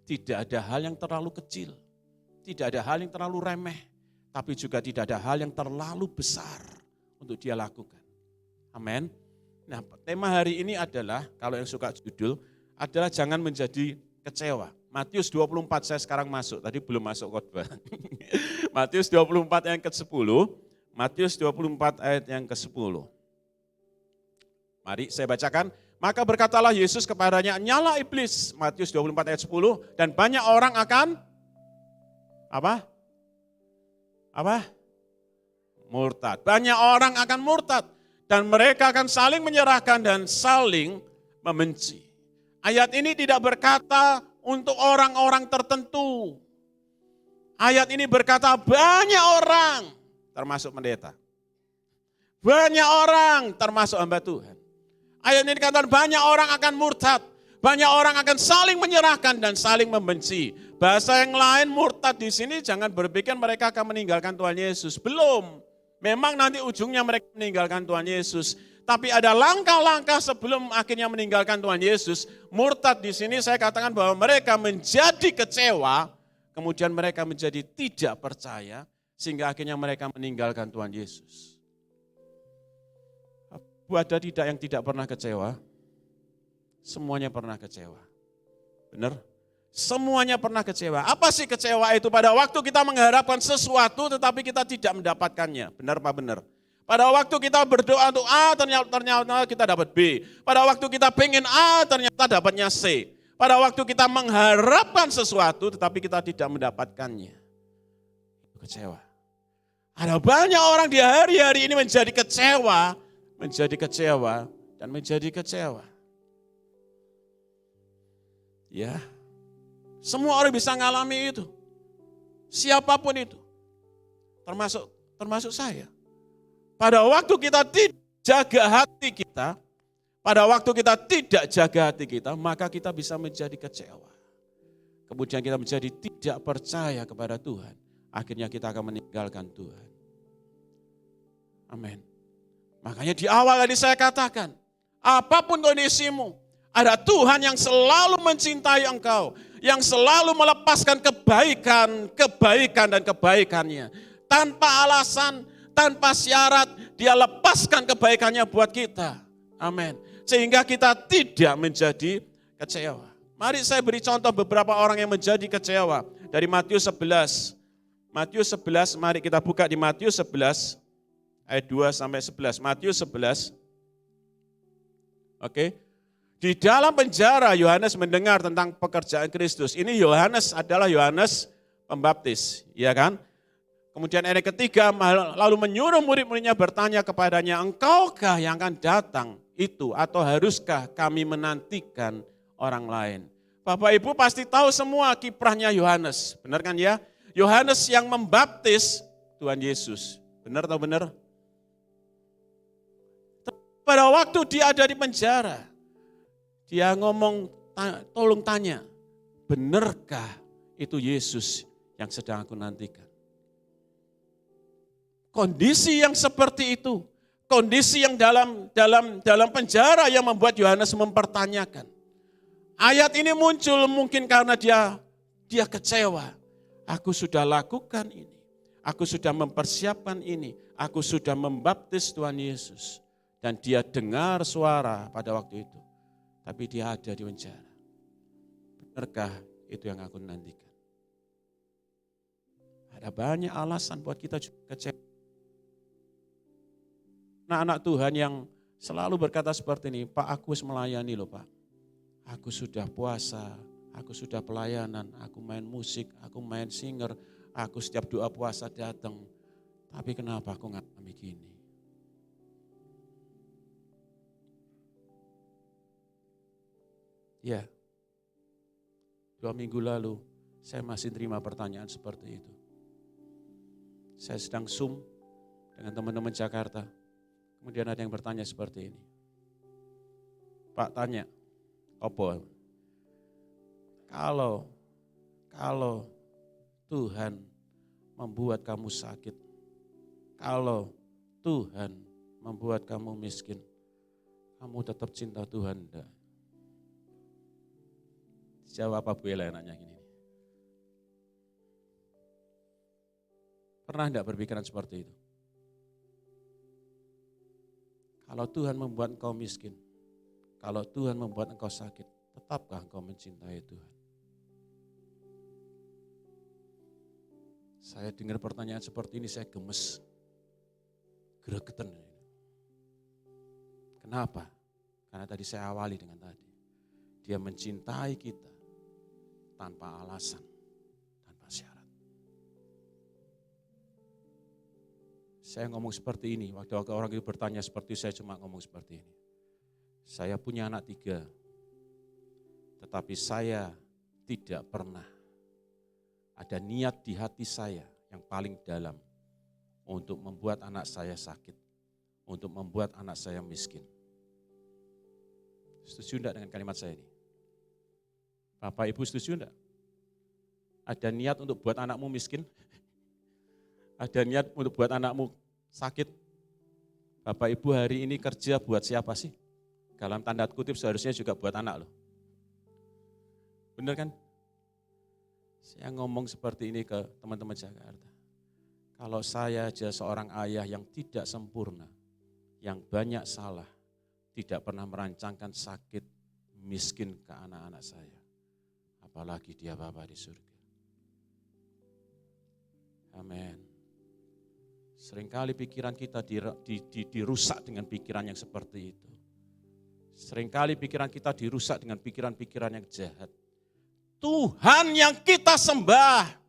tidak ada hal yang terlalu kecil, tidak ada hal yang terlalu remeh, tapi juga tidak ada hal yang terlalu besar untuk Dia lakukan. Amin. Nah, tema hari ini adalah, kalau yang suka judul, adalah jangan menjadi kecewa. Matius 24 saya sekarang masuk, tadi belum masuk khotbah. Matius 24 ayat ke-10. Matius 24 ayat yang ke-10. Mari saya bacakan. Maka berkatalah Yesus kepadanya, nyala iblis. Matius 24 ayat 10. Dan banyak orang akan, apa? Murtad. Banyak orang akan murtad. Dan mereka akan saling menyerahkan dan saling membenci. Ayat ini tidak berkata untuk orang-orang tertentu. Ayat ini berkata banyak orang, termasuk pendeta. Banyak orang, termasuk hamba Tuhan. Ayat ini dikatakan banyak orang akan murtad. Banyak orang akan saling menyerahkan dan saling membenci. Bahasa yang lain murtad di sini jangan berpikir mereka akan meninggalkan Tuhan Yesus. Belum. Memang nanti ujungnya mereka meninggalkan Tuhan Yesus. Tapi ada langkah-langkah sebelum akhirnya meninggalkan Tuhan Yesus. Murtad di sini saya katakan bahwa mereka menjadi kecewa, kemudian mereka menjadi tidak percaya, sehingga akhirnya mereka meninggalkan Tuhan Yesus. Ada tidak yang tidak pernah kecewa? Semuanya pernah kecewa. Benar? Semuanya pernah kecewa. Apa sih kecewa itu? Pada waktu kita mengharapkan sesuatu tetapi kita tidak mendapatkannya. Benar Pak? Benar. Pada waktu kita berdoa untuk A, ternyata kita dapat B. Pada waktu kita pengen A, ternyata dapatnya C. Pada waktu kita mengharapkan sesuatu, tetapi kita tidak mendapatkannya. Kecewa. Ada banyak orang di hari-hari ini menjadi kecewa, dan menjadi kecewa. Ya, semua orang bisa mengalami itu. Siapapun itu. Termasuk saya. Pada waktu kita tidak jaga hati kita, pada waktu kita tidak jaga hati kita, maka kita bisa menjadi kecewa. Kemudian kita menjadi tidak percaya kepada Tuhan. Akhirnya kita akan meninggalkan Tuhan. Amin. Makanya di awal tadi saya katakan, apapun kondisimu, ada Tuhan yang selalu mencintai engkau, yang selalu melepaskan kebaikan dan kebaikannya. Tanpa alasan, tanpa syarat, dia lepaskan kebaikannya buat kita. Amin. Sehingga kita tidak menjadi kecewa. Mari saya beri contoh beberapa orang yang menjadi kecewa. Dari Matius 11. Matius 11, mari kita buka di Matius 11. Ayat 2 sampai 11. Matius 11. Oke. Di dalam penjara Yohanes mendengar tentang pekerjaan Kristus. Ini Yohanes adalah Yohanes Pembaptis. Ya kan? Kemudian ayat ketiga, lalu menyuruh murid-muridnya bertanya kepadanya, engkaukah yang akan datang itu atau haruskah kami menantikan orang lain? Bapak Ibu pasti tahu semua kiprahnya Yohanes, benar kan ya? Yohanes yang membaptis Tuhan Yesus, benar atau benar? Pada waktu dia ada di penjara, dia ngomong, tolong tanya, benarkah itu Yesus yang sedang aku nantikan? Kondisi yang seperti itu, kondisi yang dalam penjara yang membuat Yohanes mempertanyakan. Ayat ini muncul mungkin karena dia kecewa. Aku sudah lakukan ini, aku sudah mempersiapkan ini, aku sudah membaptis Tuhan Yesus. Dan dia dengar suara pada waktu itu, tapi dia ada di penjara. Benarkah itu yang aku nantikan? Ada banyak alasan buat kita kecewa. Anak-anak Tuhan yang selalu berkata seperti ini, Pak, aku harus melayani loh Pak. Aku sudah puasa, aku sudah pelayanan, aku main musik, aku main singer, aku setiap doa puasa datang. Tapi kenapa aku ngalami gini? Ya, 2 minggu lalu saya masih terima pertanyaan seperti itu. Saya sedang Zoom dengan teman-teman Jakarta. Kemudian ada yang bertanya seperti ini. Pak tanya, apa? Kalau Tuhan membuat kamu sakit, kalau Tuhan membuat kamu miskin, kamu tetap cinta Tuhan enggak? Jawab apa Bu Ella enaknya gini. Pernah enggak berpikiran seperti itu? Kalau Tuhan membuat engkau miskin, kalau Tuhan membuat engkau sakit, tetapkah engkau mencintai Tuhan? Saya dengar pertanyaan seperti ini, saya gemes, gregetan. Kenapa? Karena tadi saya awali dengan tadi. Dia mencintai kita tanpa alasan, tanpa syarat. Saya ngomong seperti ini, waktu orang itu bertanya seperti saya cuma ngomong seperti ini. Saya punya anak 3, tetapi saya tidak pernah ada niat di hati saya yang paling dalam untuk membuat anak saya sakit, untuk membuat anak saya miskin. Setuju enggak dengan kalimat saya ini? Bapak Ibu setuju enggak? Ada niat untuk buat anakmu miskin? Ada niat untuk buat anakmu sakit? Bapak Ibu hari ini kerja buat siapa sih? Dalam tanda kutip seharusnya juga buat anak loh. Benar kan? Saya ngomong seperti ini ke teman-teman Jakarta. Kalau saya aja seorang ayah yang tidak sempurna, yang banyak salah, tidak pernah merancangkan sakit, miskin ke anak-anak saya. Apalagi dia Bapa di surga. Amin. Seringkali pikiran kita dirusak dengan pikiran yang seperti itu. Seringkali pikiran kita dirusak dengan pikiran-pikiran yang jahat. Tuhan yang kita sembah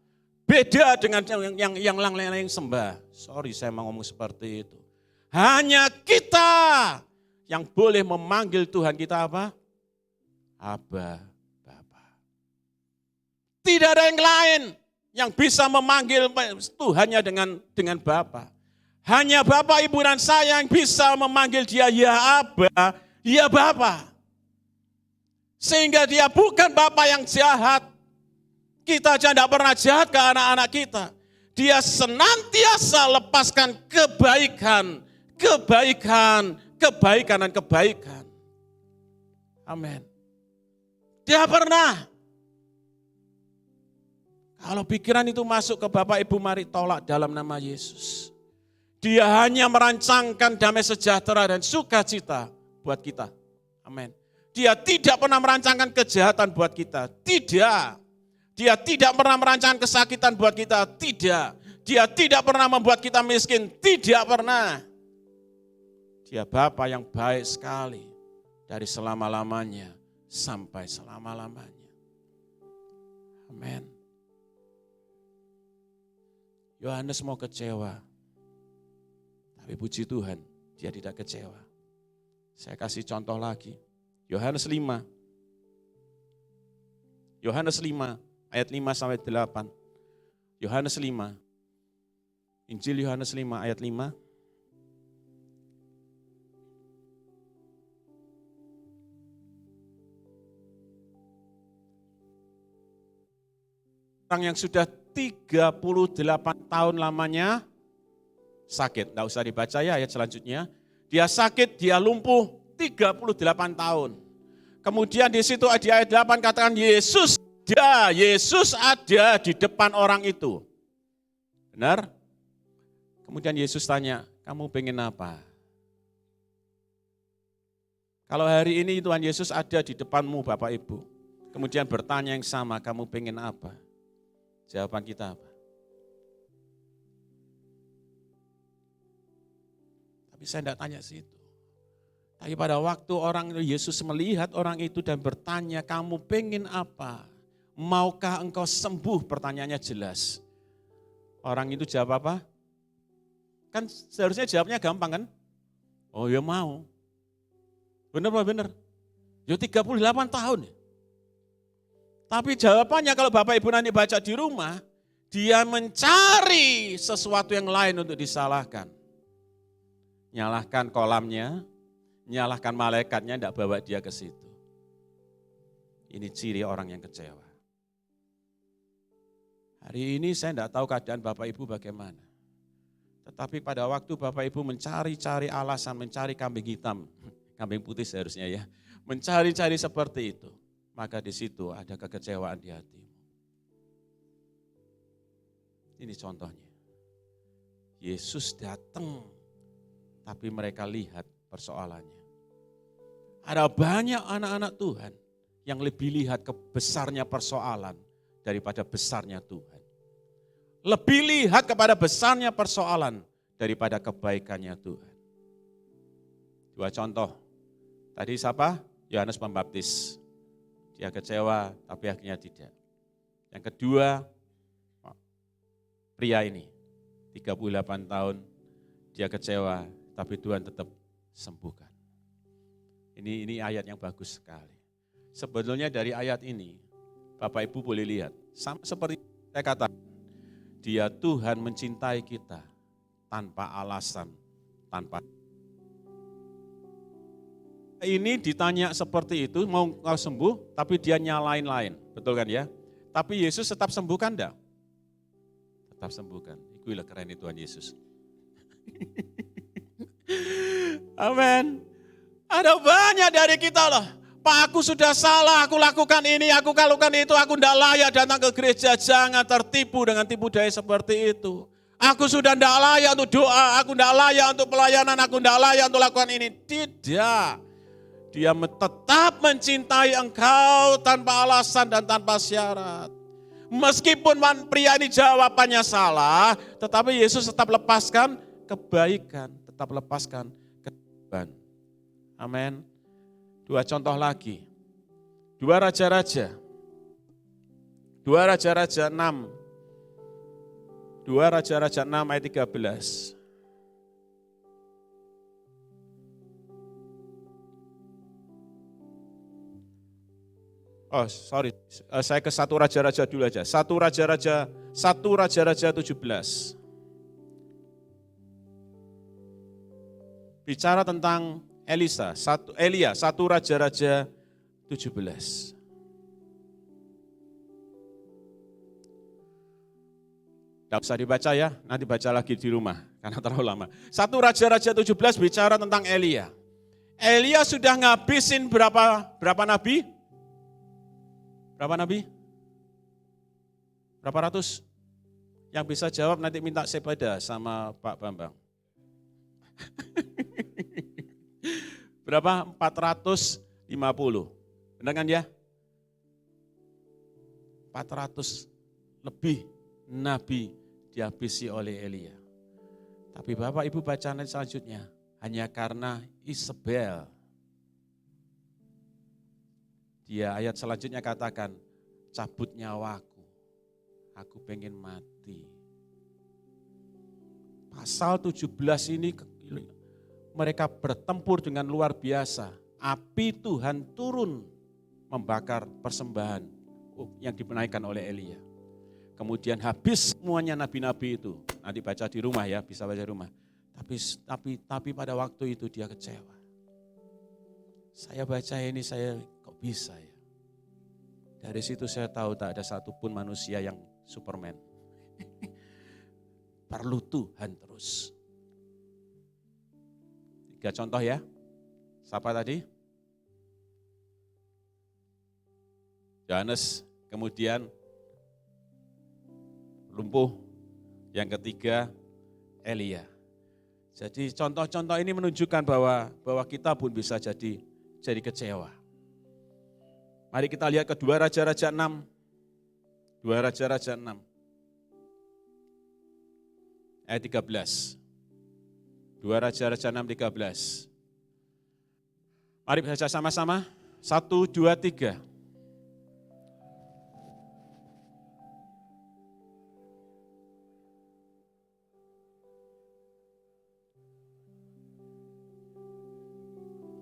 beda dengan yang lain sembah. Sorry saya mau ngomong seperti itu. Hanya kita yang boleh memanggil Tuhan kita apa? Abba, Bapa. Tidak ada yang lain yang bisa memanggil Tuhannya dengan Bapa. Hanya Bapak, Ibu dan saya yang bisa memanggil dia ya Abba, Dia Bapa. Sehingga dia bukan Bapa yang jahat. Kita aja tidak pernah jahat ke anak-anak kita. Dia senantiasa lepaskan kebaikan, dan kebaikan. Amin. Dia pernah. Kalau pikiran itu masuk ke Bapak Ibu, mari tolak dalam nama Yesus. Dia hanya merancangkan damai sejahtera dan sukacita buat kita. Amin. Dia tidak pernah merancangkan kejahatan buat kita. Tidak. Dia tidak pernah merancangkan kesakitan buat kita. Tidak. Dia tidak pernah membuat kita miskin. Tidak pernah. Dia Bapa yang baik sekali. Dari selama-lamanya sampai selama-lamanya. Amin. Yohanes mau kecewa. Tapi puji Tuhan, dia tidak kecewa. Saya kasih contoh lagi. Yohanes 5. Yohanes 5 ayat 5 sampai 8. Yohanes 5. Injil Yohanes 5 ayat 5. Orang yang sudah 38 tahun lamanya sakit. Tidak usah dibaca ya ayat selanjutnya. Dia sakit, dia lumpuh 38 tahun. Kemudian di situ di ayat 8 katakan Yesus ada di depan orang itu. Benar? Kemudian Yesus tanya, kamu pengen apa? Kalau hari ini Tuhan Yesus ada di depanmu Bapak Ibu. Kemudian bertanya yang sama, kamu pengen apa? Jawaban kita apa? Tapi saya tidak tanya situ. Tapi pada waktu orang Yesus melihat orang itu dan bertanya, kamu pengen apa? Maukah engkau sembuh? Pertanyaannya jelas. Orang itu jawab apa? Kan seharusnya jawabnya gampang kan? Oh ya mau. Benar Pak, benar. Ya 38 tahun. Tapi jawabannya kalau Bapak Ibu nanti baca di rumah, dia mencari sesuatu yang lain untuk disalahkan. Nyalahkan kolamnya, nyalahkan malaikatnya, tidak bawa dia ke situ. Ini ciri orang yang kecewa. Hari ini saya tidak tahu keadaan Bapak Ibu bagaimana. Tetapi pada waktu Bapak Ibu mencari-cari alasan, mencari kambing hitam, kambing putih seharusnya ya, mencari-cari seperti itu, maka di situ ada kekecewaan di hatimu. Ini contohnya. Yesus datang, tapi mereka lihat persoalannya. Ada banyak anak-anak Tuhan yang lebih lihat ke besarnya persoalan daripada besarnya Tuhan. Lebih lihat kepada besarnya persoalan daripada kebaikannya Tuhan. Dua contoh. Tadi siapa? Yohanes Pembaptis. Dia kecewa, tapi akhirnya tidak. Yang kedua, pria ini, 38 tahun, dia kecewa, tapi Tuhan tetap sembuhkan. Ini ayat yang bagus sekali. Sebetulnya dari ayat ini, Bapak Ibu boleh lihat, sama seperti saya katakan, dia Tuhan mencintai kita tanpa alasan, tanpa. Ini ditanya seperti itu, mau kau sembuh, tapi dia nyalain lain, betul kan ya? Tapi Yesus tetap sembuhkan enggak? Tetap sembuhkan. Itulah keren Tuhan Yesus. Amin. Ada banyak dari kita loh. Pak, aku sudah salah, aku lakukan ini, aku lakukan itu, aku tidak layak datang ke gereja. Jangan tertipu dengan tipu daya seperti itu. Aku sudah tidak layak untuk doa, aku tidak layak untuk pelayanan, aku tidak layak untuk lakukan ini. Tidak. Dia tetap mencintai engkau tanpa alasan dan tanpa syarat. Meskipun pria ini jawabannya salah, tetapi Yesus tetap lepaskan kebaikan, tetap lepaskan kebaikan. Amin. Dua contoh lagi. Dua Raja-Raja 6. Dua Raja-Raja 6 ayat 13. Oh sorry, saya ke satu Raja-Raja dulu aja. Satu Raja-Raja 17. Bicara tentang Elia, 1 Raja-Raja 17. Tidak usah dibaca ya, nanti baca lagi di rumah, karena terlalu lama. 1 Raja-Raja 17 bicara tentang Elia. Elia sudah ngabisin berapa nabi? Berapa nabi? Berapa ratus? Yang bisa jawab nanti minta sepeda sama Pak Bambang. Berapa? 450. Benar kan ya? 400 lebih nabi dihabisi oleh Elia. Tapi Bapak Ibu baca nanti selanjutnya. Hanya karena Isabel. Dia ayat selanjutnya katakan, cabut nyawaku, aku pengen mati. Pasal 17 ini mereka bertempur dengan luar biasa. Api Tuhan turun membakar persembahan yang dipenaikkan oleh Elia. Kemudian habis semuanya nabi-nabi itu. Nanti baca di rumah ya, bisa baca di rumah. Tapi pada waktu itu dia kecewa. Saya baca ini, saya kok bisa ya. Dari situ saya tahu tak ada satupun manusia yang Superman. Perlu Tuhan terus. 3 contoh ya. Siapa tadi? Yohanes, kemudian lumpuh. Yang ketiga, Elia. Jadi contoh-contoh ini menunjukkan bahwa kita pun bisa jadi kecewa. Mari kita lihat ke 2 Raja-Raja 6. 2 Raja-Raja 6. Ayat 13. 2 Raja-Raja 6, 13. Mari baca sama-sama. 1, 2, 3.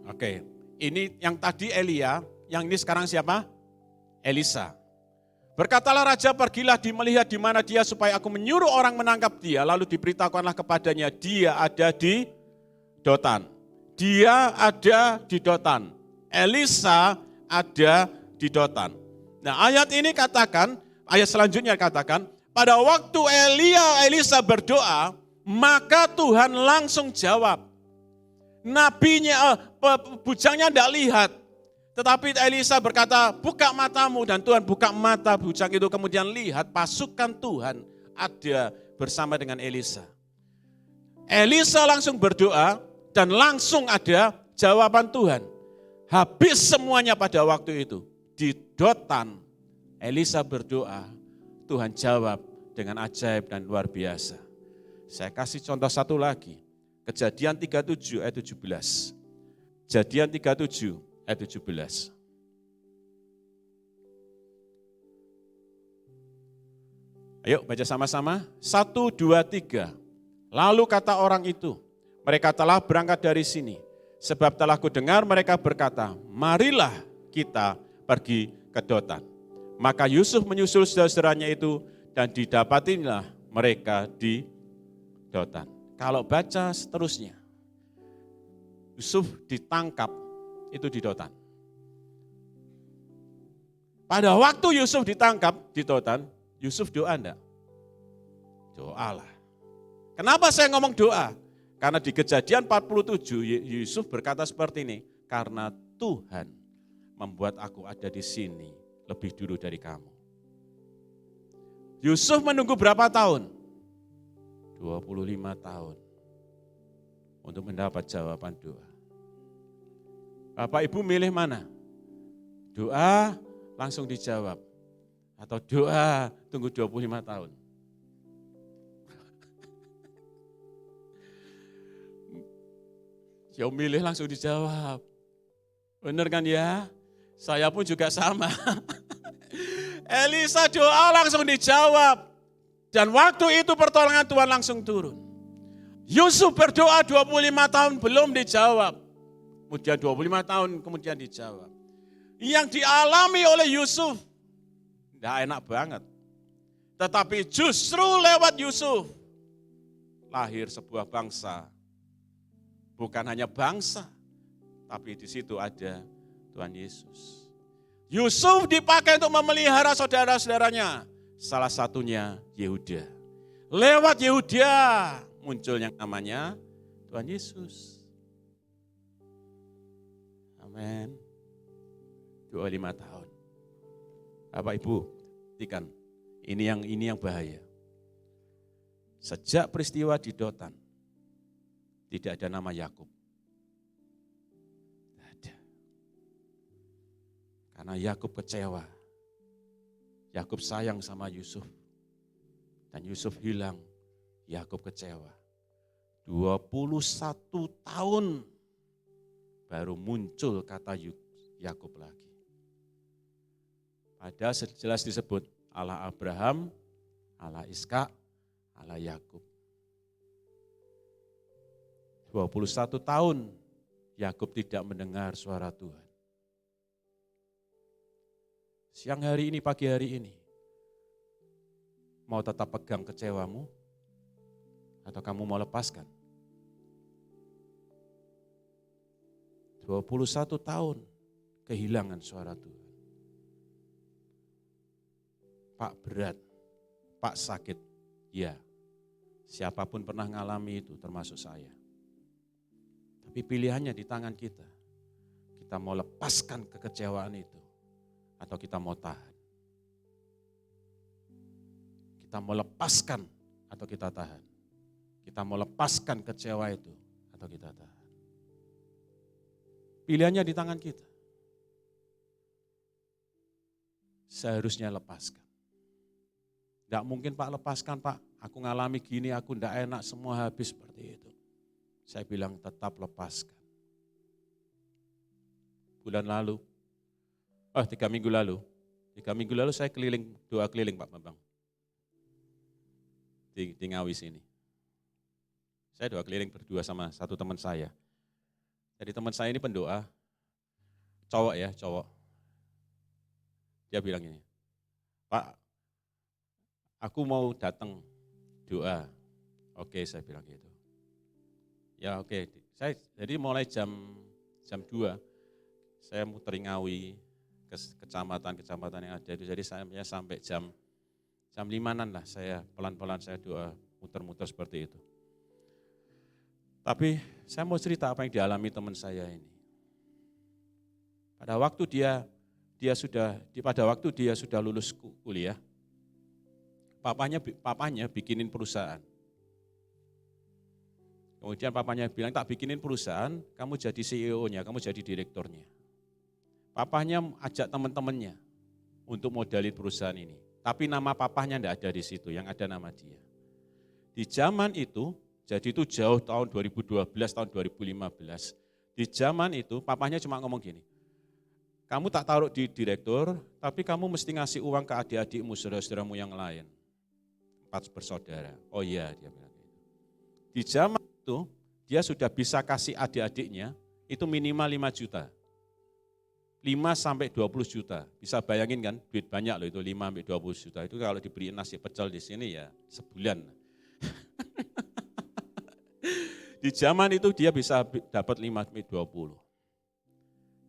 Oke, ini yang tadi Elia, yang ini sekarang siapa? Elisa. Berkatalah raja, pergilah melihat di mana dia supaya aku menyuruh orang menangkap dia. Lalu diberitakanlah kepadanya, dia ada di Dotan. Dia ada di Dotan. Elisa ada di Dotan. Nah ayat ini katakan, ayat selanjutnya katakan, pada waktu Elisa berdoa, maka Tuhan langsung jawab. Nabinya, bujangnya tidak lihat. Tetapi Elisa berkata, buka matamu, dan Tuhan buka mata bujang itu, kemudian lihat pasukan Tuhan ada bersama dengan Elisa. Elisa langsung berdoa dan langsung ada jawaban Tuhan. Habis semuanya pada waktu itu. Di Dotan, Elisa berdoa, Tuhan jawab dengan ajaib dan luar biasa. Saya kasih contoh satu lagi. Kejadian 37 ayat 17. Kejadian 37 ayat 17. Ayo baca sama-sama. 1, 2, 3. Lalu kata orang itu, mereka telah berangkat dari sini. Sebab telah kudengar mereka berkata, marilah kita pergi ke Dotan. Maka Yusuf menyusul saudara-saudaranya itu dan didapatilah mereka di Dotan. Kalau baca seterusnya, Yusuf ditangkap itu di Dotan. Pada waktu Yusuf ditangkap di Dotan, Yusuf doa enggak? Doalah. Kenapa saya ngomong doa? Karena di Kejadian 47 Yusuf berkata seperti ini, karena Tuhan membuat aku ada di sini lebih dulu dari kamu. Yusuf menunggu berapa tahun? 25 tahun untuk mendapat jawaban doa. Bapak Ibu milih mana? Doa langsung dijawab atau doa tunggu 25 tahun? Ya milih langsung dijawab. Benar kan ya? Saya pun juga sama. Elisa doa langsung dijawab. Dan waktu itu pertolongan Tuhan langsung turun. Yusuf berdoa 25 tahun belum dijawab. Kemudian 25 tahun kemudian dijawab. Yang dialami oleh Yusuf, tidak enak banget. Tetapi justru lewat Yusuf, lahir sebuah bangsa. Bukan hanya bangsa, Tapi di situ ada Tuhan Yesus. Yusuf dipakai untuk memelihara saudara-saudaranya. Salah satunya Yehuda. Lewat Yehuda muncul yang namanya Tuhan Yesus. Amin. 25 tahun. Bapak Ibu, perhatikan. Ini yang bahaya. Sejak peristiwa di Dotan, tidak ada nama Yakub. Tidak ada. Karena Yakub kecewa. Yakub sayang sama Yusuf. Dan Yusuf hilang. Yakub kecewa. 21 tahun baru muncul kata Yakub lagi. Padahal jelas disebut Allah Abraham, Allah Ishak, Allah Yakub. 21 tahun Yakub tidak mendengar suara Tuhan. Siang hari ini, pagi hari ini, mau tetap pegang kecewamu atau kamu mau lepaskan? 21 tahun kehilangan suara Tuhan. Pak berat, Pak sakit, ya. Siapapun pernah ngalami itu termasuk saya. Tapi pilihannya di tangan kita. Kita mau lepaskan kekecewaan itu atau kita mau tahan. Kita mau lepaskan atau kita tahan. Kita mau lepaskan kecewa itu atau kita tahan. Pilihannya di tangan kita. Seharusnya lepaskan. Tidak mungkin Pak lepaskan Pak, aku ngalami gini, aku tidak enak, semua habis seperti itu. Saya bilang tetap lepaskan. Bulan lalu, 3 minggu lalu saya doa keliling Pak Bambang. Di Ngawi sini. Saya doa keliling berdua sama satu teman saya. Jadi teman saya ini pendoa, cowok. Dia bilang ini, Pak, aku mau datang doa. Oke, saya bilang gitu. Ya oke, jadi mulai jam 2, saya muter Ngawi ke kecamatan yang ada itu. Jadi saya sampai jam 5-an lah, saya pelan-pelan saya doa, muter-muter seperti itu. Tapi saya mau cerita apa yang dialami teman saya ini. Pada waktu dia sudah lulus kuliah, papanya bikinin perusahaan. Kemudian papanya bilang, tak bikinin perusahaan, kamu jadi CEO-nya, kamu jadi direkturnya. Papanya ajak teman-temannya untuk modalin perusahaan ini. Tapi nama papanya tidak ada di situ, yang ada nama dia. Di zaman itu, jadi itu jauh tahun 2012, tahun 2015. Di zaman itu, papanya cuma ngomong gini, kamu tak taruh di direktur, tapi kamu mesti ngasih uang ke adik-adikmu, saudara-saudaramu yang lain. 4 bersaudara. Oh iya, dia bilang gitu. Di zaman itu, dia sudah bisa kasih adik-adiknya, itu minimal 5 juta. 5-20 juta. Bisa bayangin kan, duit banyak loh itu 5-20 juta. Itu kalau diberi nasi pecel di sini ya sebulan. Di zaman itu dia bisa dapat 5-20.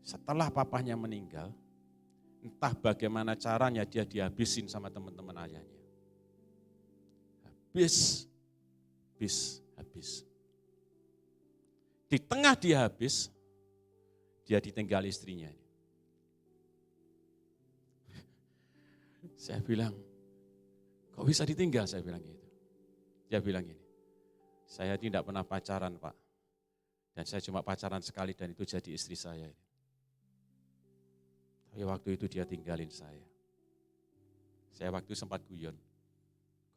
Setelah papahnya meninggal, entah bagaimana caranya dia dihabisin sama teman-teman ayahnya. Habis. Di tengah dia habis, dia ditinggal istrinya. Saya bilang, kok bisa ditinggal? Saya bilang gitu. Dia bilang gini, saya tidak pernah pacaran Pak. Dan saya cuma pacaran sekali dan itu jadi istri saya. Tapi waktu itu dia tinggalin saya. Saya waktu sempat guyon.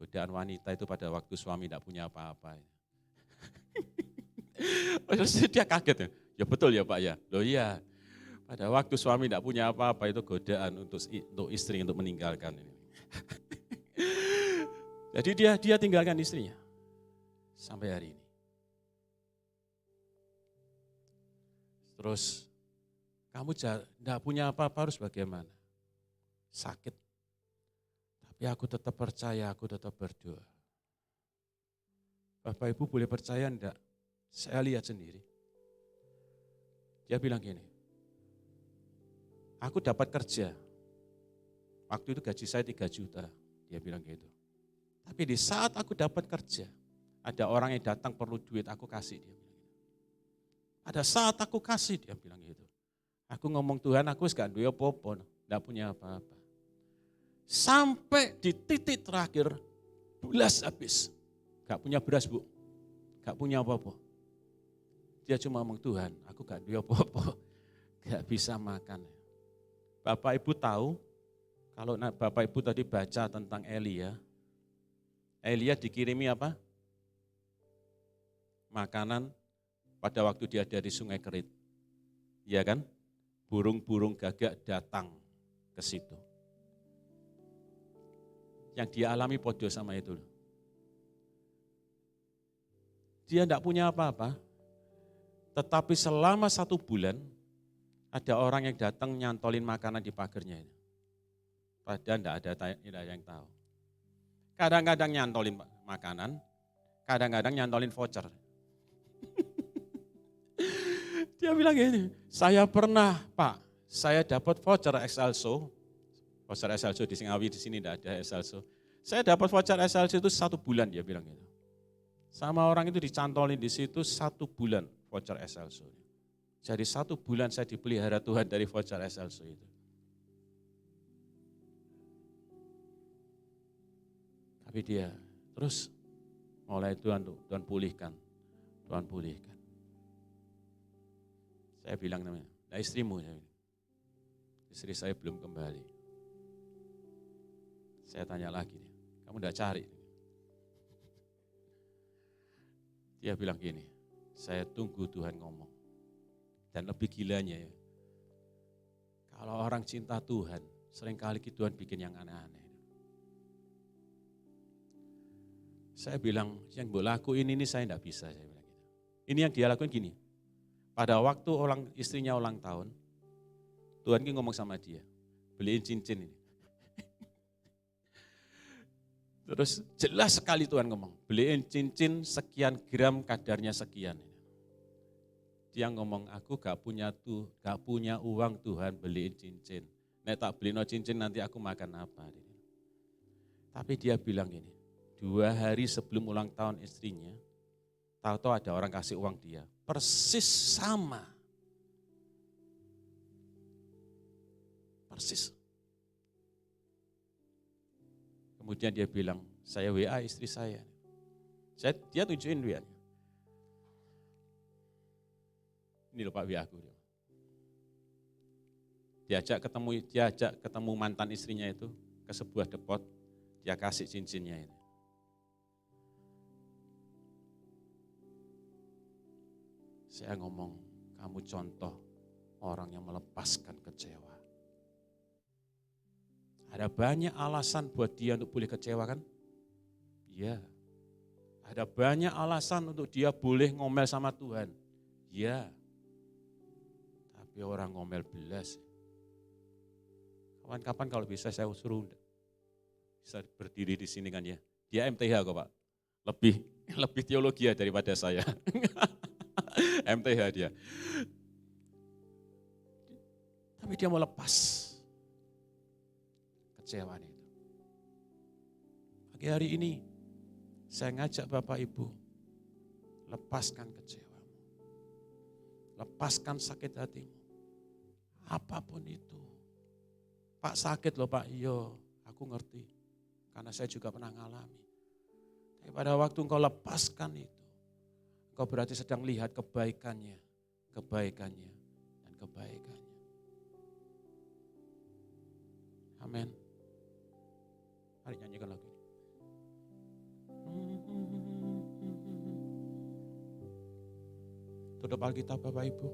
Godaan wanita itu pada waktu suami tidak punya apa-apa. Terus dia kaget ya. Ya betul ya Pak ya. Loh iya. Pada waktu suami tidak punya apa-apa itu godaan untuk istri untuk meninggalkan ini. Jadi dia tinggalkan istrinya sampai hari ini. Terus kamu tidak punya apa-apa harus bagaimana? Sakit. Tapi aku tetap percaya, aku tetap berdoa. Bapak Ibu boleh percaya enggak? Saya lihat sendiri. Dia bilang gini, aku dapat kerja. Waktu itu gaji saya 3 juta. Dia bilang gitu. Tapi di saat aku dapat kerja, ada orang yang datang perlu duit, aku kasih. Dia bilang gitu. Pada saat aku kasih, dia bilang gitu. Aku ngomong, Tuhan, aku gak duwe apa-apa, gak punya apa-apa. Sampai di titik terakhir, belas habis. Gak punya beras, Bu. Gak punya apa-apa. Dia cuma ngomong, Tuhan, aku gak duwe apa-apa. Gak bisa makan. Bapak Ibu tahu, kalau Bapak Ibu tadi baca tentang Elia dikirimi apa? Makanan pada waktu dia ada di Sungai Kerit. Iya kan? Burung-burung gagak datang ke situ. Yang dia alami podo sama itu. Dia tidak punya apa-apa, tetapi selama 1 bulan, ada orang yang datang nyantolin makanan di pagarnya itu. Padahal tidak ada yang tahu. Kadang-kadang nyantolin makanan, kadang-kadang nyantolin voucher. Dia bilang gini, saya pernah Pak, saya dapat voucher Excelso. Voucher Excelso di Singawi, di sini tidak ada Excelso. Saya dapat voucher Excelso itu 1 bulan, dia bilang gitu. Sama orang itu dicantolin di situ 1 bulan voucher Excelso. Jadi 1 bulan saya dipelihara Tuhan dari voucher Excelso itu. Tapi dia terus mulai Tuhan pulihkan. Tuhan pulihkan. Saya bilang namanya, nah istrimu, saya bilang. Istri saya belum kembali. Saya tanya lagi, kamu udah cari? Dia bilang gini, saya tunggu Tuhan ngomong. Dan lebih gilanya ya, kalau orang cinta Tuhan, seringkali Tuhan bikin yang aneh-aneh. Saya bilang, yang gue lakuin ini saya enggak bisa. Saya bilang gitu. Ini yang dia lakuin gini, pada waktu istrinya ulang tahun, Tuhan ngomong sama dia, beliin cincin ini. Terus jelas sekali Tuhan ngomong, beliin cincin sekian gram kadarnya sekian. Dia ngomong, aku gak punya uang Tuhan beliin cincin. Nek tak beliin cincin nanti aku makan apa. Tapi dia bilang gini, 2 hari sebelum ulang tahun istrinya, tahu-tahu ada orang kasih uang dia, persis sama. Persis. Kemudian dia bilang, saya WA istri saya. Dia tunjukin WA. Ini loh Pak WA aku. Diajak ketemu mantan istrinya itu ke sebuah depot, dia kasih cincinnya ini. Saya ngomong, kamu contoh orang yang melepaskan kecewa. Ada banyak alasan buat dia untuk boleh kecewa kan? Iya. Ada banyak alasan untuk dia boleh ngomel sama Tuhan. Iya. Tapi orang ngomel belas. Kapan-kapan kalau bisa saya suruh bisa berdiri di sini kan ya. Dia MTH kok Pak. Lebih teologi daripada saya. MTH dia. Tapi dia mau lepas kecewaan itu. Pagi hari ini saya ngajak Bapak Ibu, lepaskan kecewamu. Lepaskan sakit hatimu. Apapun itu. Pak sakit loh Pak, iya aku ngerti. Karena saya juga pernah ngalami. Tapi pada waktu engkau lepaskan itu, engkau berarti sedang lihat kebaikannya, dan kebaikannya. Amin. Mari nyanyikan lagu ini. Tutup Alkitab Bapak Ibu.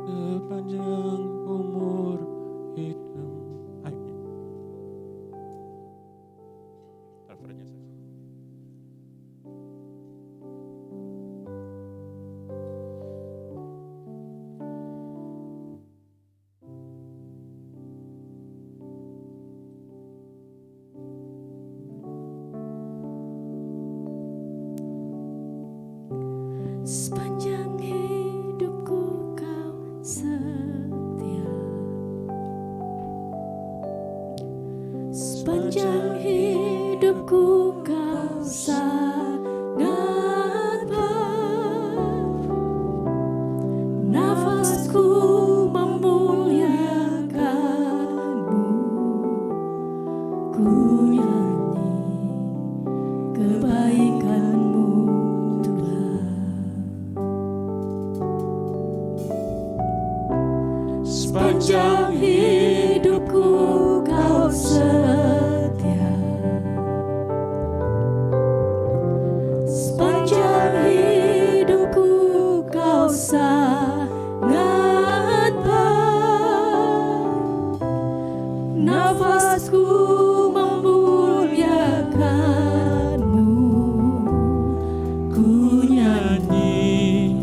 Sepanjang umur hidup. Ayo. Referennya saja. Sepanjang hidup Sepanjang hidupku kau sangat baik. Nafasku memuliakan-Mu. Ku nyanyi kebaikan-Mu Tuhan. Sepanjang hidupku kau setia. Sepanjang hidupku kau sangat baik. Nafasku memuliakan-Mu. Ku nyanyi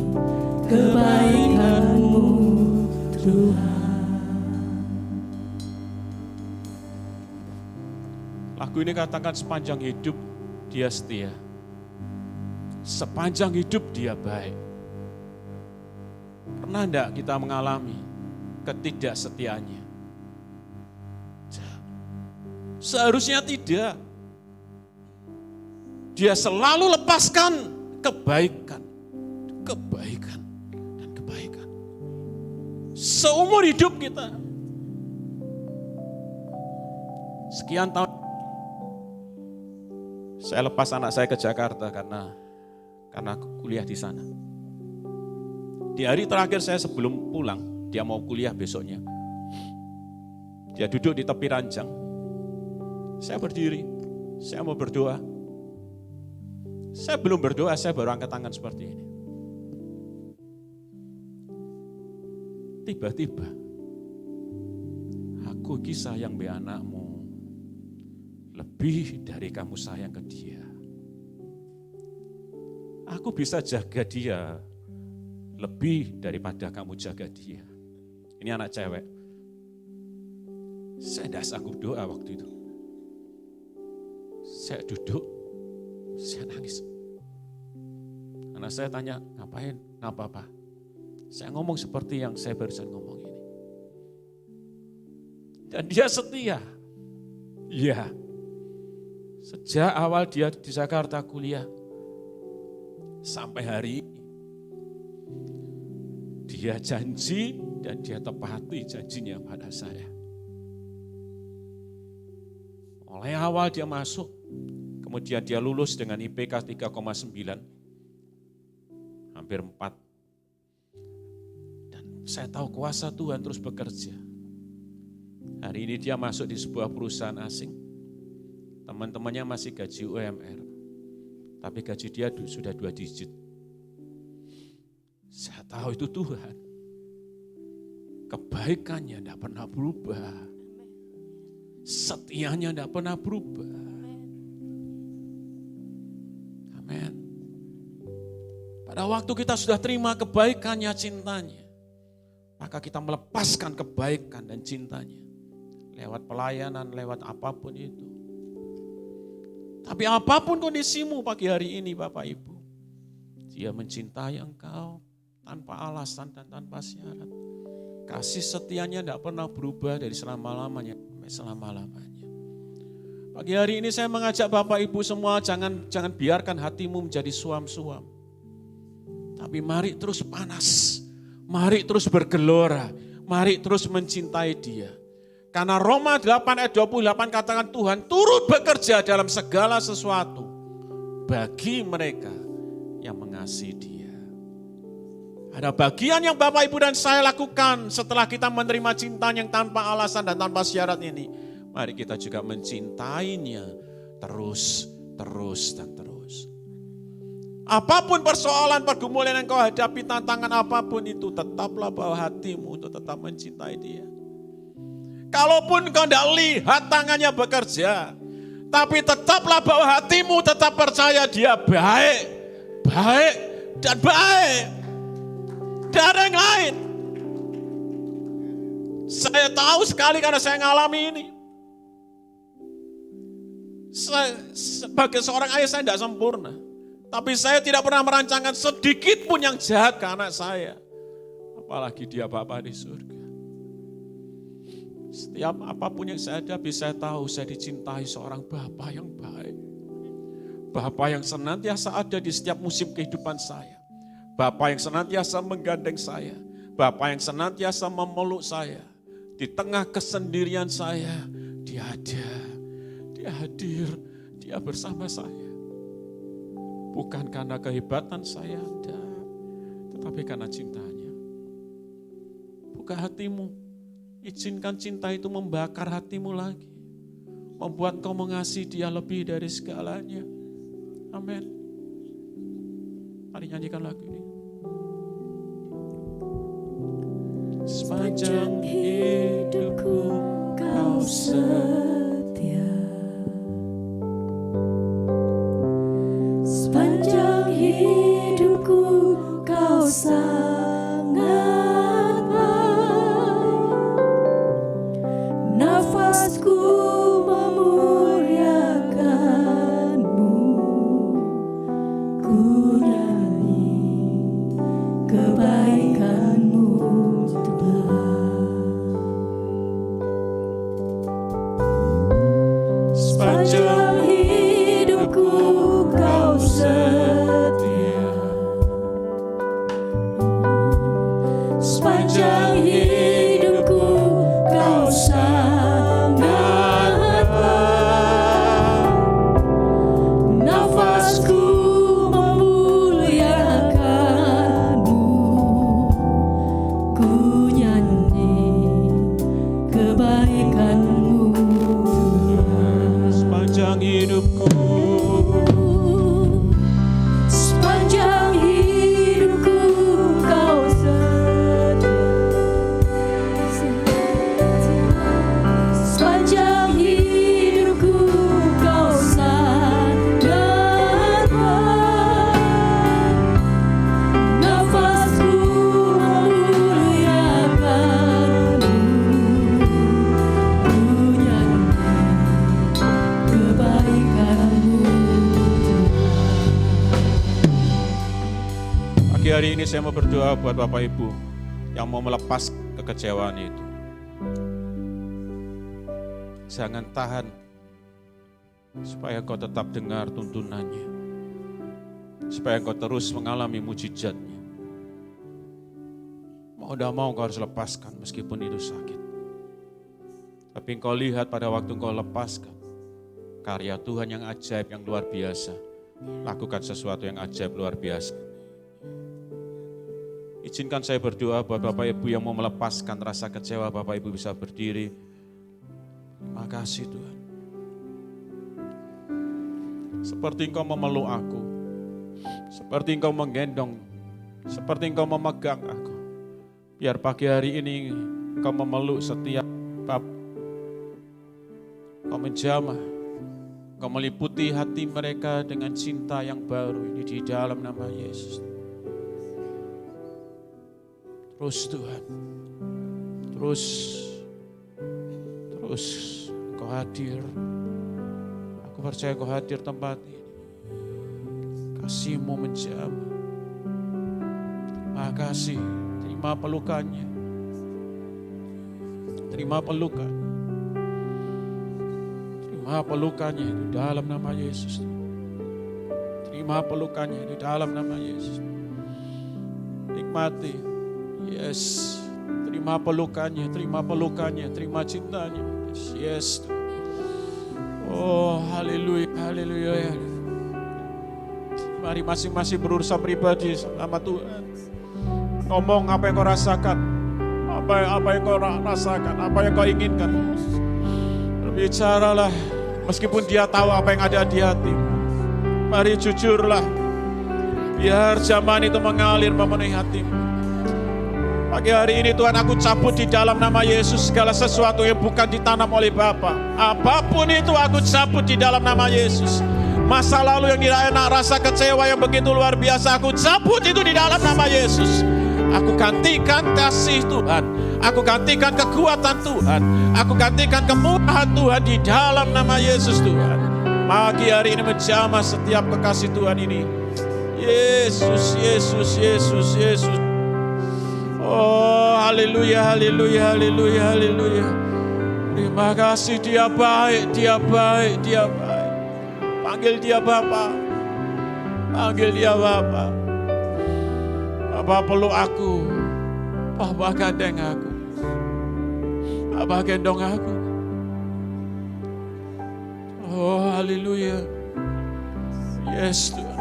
kebaikan-Mu Tuhan. Lagu ini katakan sepanjang hidup dia setia. Sepanjang hidup dia baik. Pernah enggak kita mengalami ketidaksetiaannya? Seharusnya tidak. Dia selalu lepaskan kebaikan, kebaikan, dan kebaikan. Seumur hidup kita. Sekian tahun saya lepas anak saya ke Jakarta karena kuliah di sana. Di hari terakhir saya sebelum pulang, dia mau kuliah besoknya. Dia duduk di tepi ranjang. Saya berdiri, saya mau berdoa. Saya belum berdoa, saya baru angkat tangan seperti ini. Tiba-tiba, aku kisah yang be anakmu. Lebih dari kamu sayang ke dia. Aku bisa jaga dia lebih daripada kamu jaga dia. Ini anak cewek. Saya tidak sanggup doa waktu itu. Saya duduk, saya nangis. Anak saya tanya, ngapain? Kenapa, Pak? Saya ngomong seperti yang saya barusan ngomong ini. Dan dia setia. Iya. Sejak awal dia di Jakarta kuliah, sampai hari ini, dia janji dan dia tepati janjinya pada saya. Mulai awal dia masuk, kemudian dia lulus dengan IPK 3,9, hampir 4. Dan saya tahu kuasa Tuhan terus bekerja. Hari ini dia masuk di sebuah perusahaan asing. Teman-temannya masih gaji UMR, tapi gaji dia sudah 2 digit. Saya tahu itu Tuhan. Kebaikannya tidak pernah berubah. Setianya tidak pernah berubah. Amin. Pada waktu kita sudah terima kebaikannya, cintanya, maka kita melepaskan kebaikan dan cintanya. Lewat pelayanan, lewat apapun itu. Tapi apapun kondisimu pagi hari ini Bapak Ibu, dia mencintai engkau tanpa alasan dan tanpa syarat. Kasih setianya tidak pernah berubah dari selama-lamanya sampai selama-lamanya. Pagi hari ini saya mengajak Bapak Ibu semua, jangan biarkan hatimu menjadi suam-suam. Tapi mari terus panas, mari terus bergelora, mari terus mencintai dia. Karena Roma 8 ayat 28 katakan Tuhan turut bekerja dalam segala sesuatu bagi mereka yang mengasihi dia. Ada bagian yang Bapak Ibu dan saya lakukan setelah kita menerima cinta yang tanpa alasan dan tanpa syarat ini. Mari kita juga mencintainya terus, dan terus. Apapun persoalan, pergumulan yang kau hadapi, tantangan apapun itu, tetaplah bawa hatimu untuk tetap mencintai dia. Kalaupun kau tidak lihat tangannya bekerja, tapi tetaplah bawa hatimu, tetap percaya dia baik, dan baik. Tidak ada yang lain. Saya tahu sekali karena saya ngalami ini. Sebagai seorang ayah saya tidak sempurna. Tapi saya tidak pernah merancangkan sedikit pun yang jahat ke anak saya. Apalagi dia Bapa di surga. Setiap apapun yang saya hadapi, saya tahu saya dicintai seorang Bapa yang baik. Bapa yang senantiasa ada di setiap musim kehidupan saya. Bapa yang senantiasa menggandeng saya. Bapa yang senantiasa memeluk saya. Di tengah kesendirian saya, Dia ada. Dia hadir, Dia bersama saya. Bukan karena kehebatan saya, enggak. Tetapi karena cintanya. Buka hatimu. Izinkan cinta itu membakar hatimu lagi. Membuat kau mengasihi Dia lebih dari segalanya. Amin. Mari nyanyikan lagu ini. Sepanjang hidupku Kau setia. Sepanjang hidupku Kau sangat baik. Nafasku memuliakan-Mu. Ku nyanyi kebaikan-Mu Tuhan. Sepanjang hidupku Kau setia. Sepanjang hidupku Kau sangat baik. Nafasku memuliakan-Mu. Ku nyanyi kebaikan-Mu Tuhan. Sepanjang hidupku. Sepanjang hidupku Kau setia. Sepanjang hidupku Kau sangat baik. Nafasku memuliakan-Mu. Ku nyanyi kebaikan-Mu Pagi hari ini saya mau berdoa buat Bapak Ibu yang mau melepas kekecewaan itu. Jangan tahan supaya kau tetap dengar tuntunannya. Supaya kau terus mengalami mujizatnya. Mau tidak mau kau harus lepaskan meskipun itu sakit. Tapi kau lihat pada waktu kau lepaskan, karya Tuhan yang ajaib, yang luar biasa. Lakukan sesuatu yang ajaib, luar biasa. Izinkan saya berdoa buat Bapak Ibu yang mau melepaskan rasa kecewa, Bapak Ibu bisa berdiri. Terima kasih Tuhan. Seperti Engkau memeluk aku, seperti Engkau menggendong, seperti Engkau memegang aku. Biar pagi hari ini Engkau memeluk setiap bab, Engkau menjamah, Engkau meliputi hati mereka dengan cinta yang baru ini di dalam nama Yesus. Terus Tuhan, terus Kau hadir. Aku percaya Kau hadir tempat ini. Kasih-Mu menjamah. Terima kasih, terima pelukannya. Terima pelukan. Terima pelukannya di dalam nama Yesus. Terima pelukannya di dalam nama Yesus. Nikmati. Yes, terima pelukannya, terima cintanya. Yes. Oh, haleluya, haleluya. Mari masing-masing berurusan pribadi sama Tuhan. Ngomong apa yang kau rasakan, apa yang kau rasakan, apa yang kau inginkan. Berbicaralah, meskipun Dia tahu apa yang ada di hati. Mari jujurlah, biar zaman itu mengalir memenuhi hatimu. Pagi hari ini Tuhan, aku cabut di dalam nama Yesus segala sesuatu yang bukan ditanam oleh Bapa. Apapun itu aku cabut di dalam nama Yesus. Masa lalu yang tidak enak, rasa kecewa yang begitu luar biasa, aku cabut itu di dalam nama Yesus. Aku gantikan kasih Tuhan. Aku gantikan kekuatan Tuhan. Aku gantikan kemurahan Tuhan di dalam nama Yesus Tuhan. Pagi hari ini menjamah setiap kekasih Tuhan ini. Yesus, Yesus, Yesus, Yesus. Oh, haleluya, haleluya, haleluya, haleluya. Terima kasih, Dia baik, Dia baik, Dia baik. Panggil Dia Bapa. Panggil Dia Bapa. Bapa peluk aku. Bapa gandeng aku. Bapa gendong aku. Oh, haleluya. Yes, Tuhan.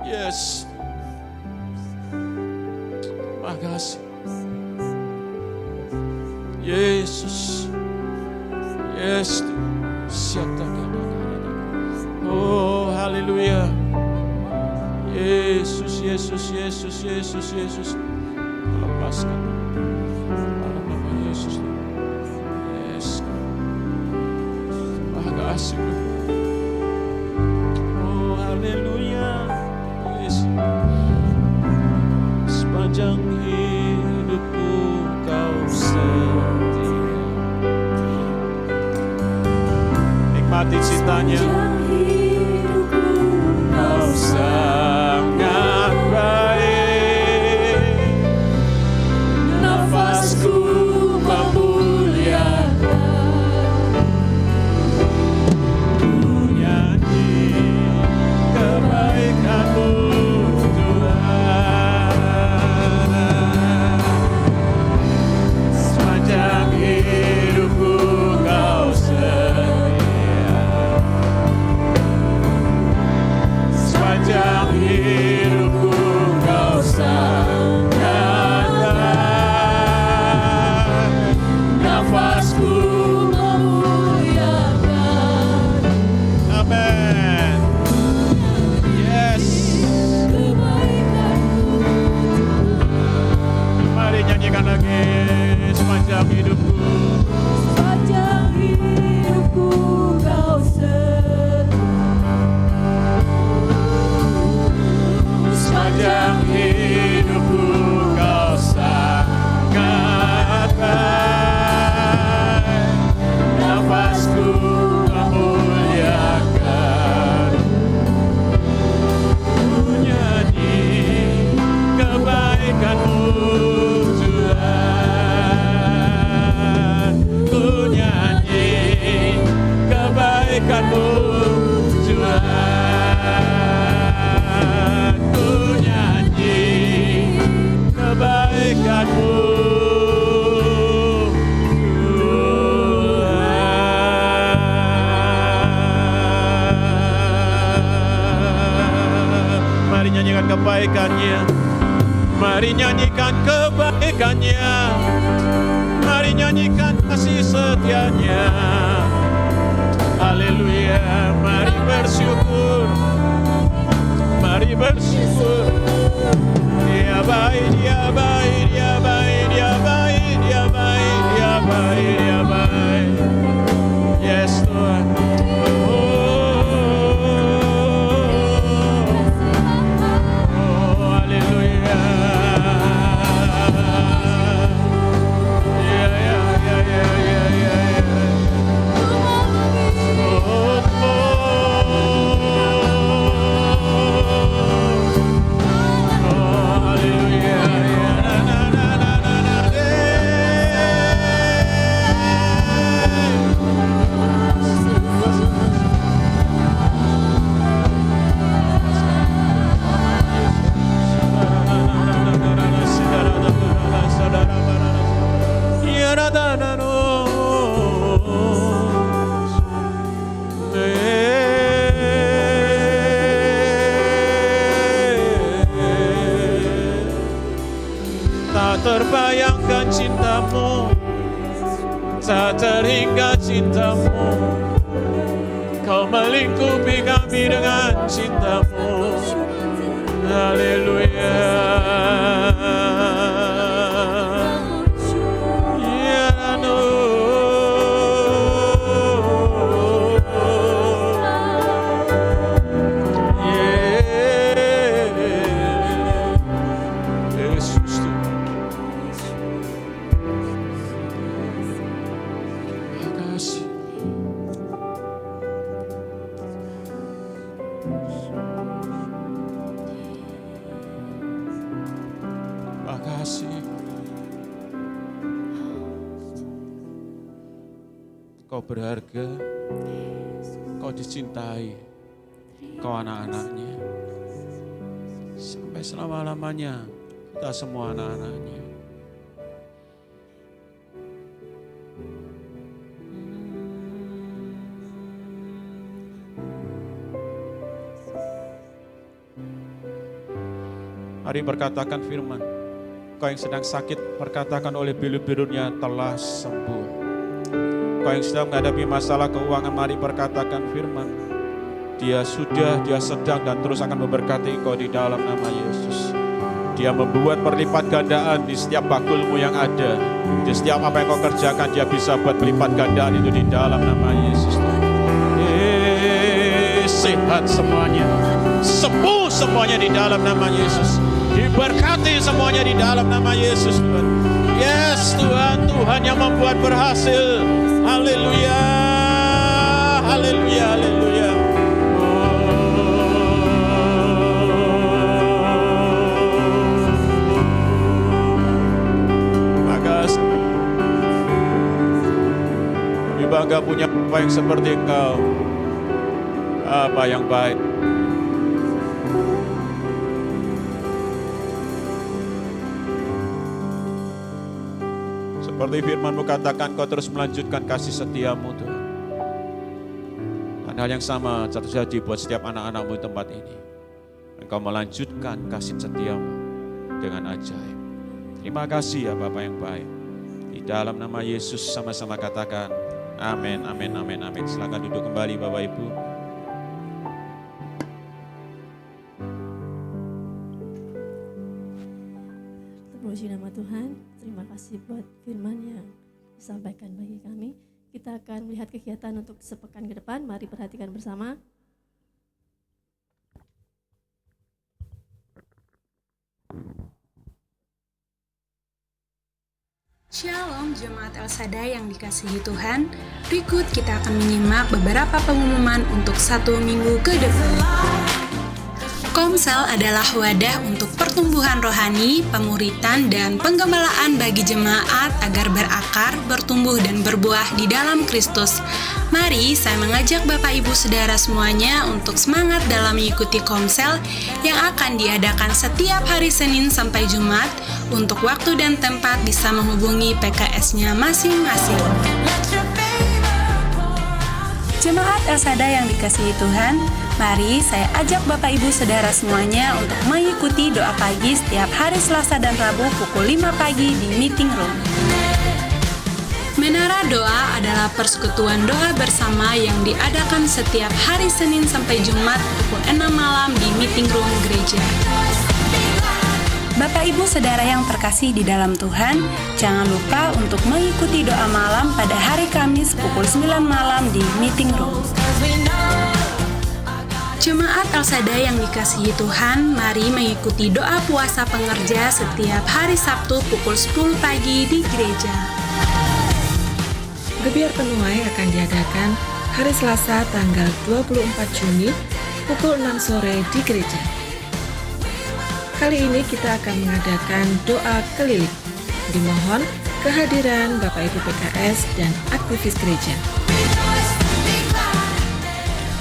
Yes. Terima kasih. Yesus. Yes. Siapa. Oh, haleluya. Yesus, Yesus, Yesus, Yesus, Yesus. Lepaskan. Dalam nama Yesus. Yes. Terima kasih. Oh, haleluya. Yes. Sepanjang hidupku Kau setia. Nikmati cintanya. Kau sangat baik. Nafasku memuliakan. Ku nyanyi kebaikan-Mu Tuhan. Sepanjang hidupku Kau setia. Sepanjang hidupku Kau sangat baik. Nafasku memuliakan. Amin. Yes. Mari nyanyikan lagi. Sepanjang hidupku. Sepanjang hidupku Kau setia. Sepanjang hidupku Kau sangat baik. Nafasku memuliakan. Ku nyanyi kebaikan-Mu Tuhan. Ku nyanyi kebaikan-Mu Tuhan. Ku nyanyi kebaikan-Mu Tuhan. Mari nyanyikan kebaikan-Nya. Mari nyanyikan kebaikan-Nya. Mari nyanyikan kasih setia-Nya. Haleluya. Mari bersyukur. Mari bersyukur. Dia baik, Dia baik, Dia baik, Dia baik, Dia baik, Dia baik, Dia baik. Yes, Tuhan. Oh, haleluya. Ya, ya, ya, ya, ya, ya, ya. Oh, haleluya. Na, na, na, na, na, na, tak terbayangkan cinta-Mu, tak terhingga cinta-Mu. Kau melingkupi kami dengan cinta-Mu. Haleluya. Ya, no. Yesus Tuhan. Terima kasih. Terima kasih. Kau berharga, Kau dicintai, Kau anak-anaknya. Sampai selama-lamanya kita semua anak-anaknya. Mari perkatakan firman. Kau yang sedang sakit, perkatakan oleh bilu-bilunya telah sembuh. Kau yang sedang menghadapi masalah keuangan, mari perkatakan firman. Dia sudah, dia sedang dan terus akan memberkati engkau di dalam nama Yesus. Dia membuat berlipat gandaan di setiap bakulmu yang ada. Di setiap apa yang kau kerjakan, dia bisa buat berlipat gandaan itu di dalam nama Yesus. Sehat semuanya, sembuh semuanya di dalam nama Yesus. Diberkati semuanya di dalam nama Yesus, Tuhan. Yes, Tuhan, Tuhan yang membuat berhasil. Haleluya, haleluya, haleluya. Makasih. Kami bangga punya Bapa yang seperti Engkau. Apa yang baik. Seperti firman-Mu katakan, Kau terus melanjutkan kasih setiamu, Tuhan. Dan hal yang sama terjadi buat setiap anak-anak-Mu di tempat ini. Engkau melanjutkan kasih setiamu dengan ajaib. Terima kasih ya Bapa yang baik. Di dalam nama Yesus sama-sama katakan, amin, amin, amin, amin. Silakan duduk kembali Bapak Ibu. Terpuji nama Tuhan, terima kasih buat firman yang disampaikan bagi kami. Kita akan melihat kegiatan untuk sepekan ke depan, mari perhatikan bersama. Shalom Jemaat El Shaddai yang dikasihi Tuhan. Berikut kita akan menyimak beberapa pengumuman untuk 1 minggu ke depan. Komsel adalah wadah untuk pertumbuhan rohani, pemuritan, dan penggembalaan bagi jemaat agar berakar, bertumbuh, dan berbuah di dalam Kristus. Mari saya mengajak Bapak Ibu Saudara semuanya untuk semangat dalam mengikuti Komsel yang akan diadakan setiap hari Senin sampai Jumat. Untuk waktu dan tempat bisa menghubungi PKS-nya masing-masing. Jemaat El Shaddai yang dikasihi Tuhan, mari saya ajak Bapak Ibu Saudara semuanya untuk mengikuti doa pagi setiap hari Selasa dan Rabu pukul 5 pagi di meeting room. Menara Doa adalah persekutuan doa bersama yang diadakan setiap hari Senin sampai Jumat pukul 6 malam di meeting room gereja. Bapak Ibu Saudara yang terkasih di dalam Tuhan, jangan lupa untuk mengikuti doa malam pada hari Kamis pukul 9 malam di meeting room. Jemaat El Shaddai yang dikasihi Tuhan, mari mengikuti doa puasa pengerja setiap hari Sabtu pukul 10 pagi di gereja. Gebiar penuai akan diadakan hari Selasa tanggal 24 Juni pukul 6 sore di gereja. Kali ini kita akan mengadakan doa keliling. Dimohon kehadiran Bapak Ibu PKS dan aktivis gereja.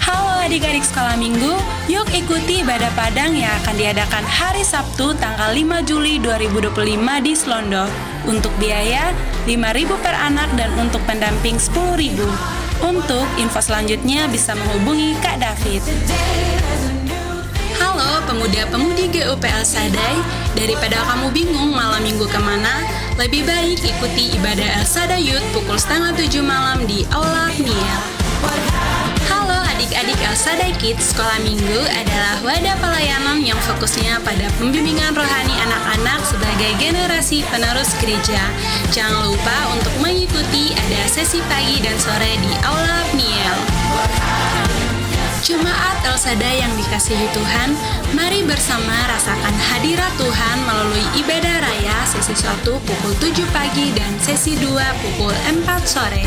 Halo adik-adik sekolah minggu, yuk ikuti ibadah Padang yang akan diadakan hari Sabtu tanggal 5 Juli 2025 di Slondo. Untuk biaya 5.000 per anak dan untuk pendamping 10.000. Untuk info selanjutnya bisa menghubungi Kak David. Halo pemuda-pemudi GUP El Shaddai, daripada kamu bingung malam minggu kemana, lebih baik ikuti ibadah El Shaddai Youth pukul 6:30 malam di Aula Niel. Halo adik-adik El Shaddai Kids, sekolah minggu adalah wadah pelayanan yang fokusnya pada pembimbingan rohani anak-anak sebagai generasi penerus gereja. Jangan lupa untuk mengikuti ada sesi pagi dan sore di Aula Niel. Jemaat El Shaddai yang dikasihi Tuhan, mari bersama rasakan hadirat Tuhan melalui ibadah raya sesi 1 pukul 7 pagi dan sesi 2 pukul 4 sore.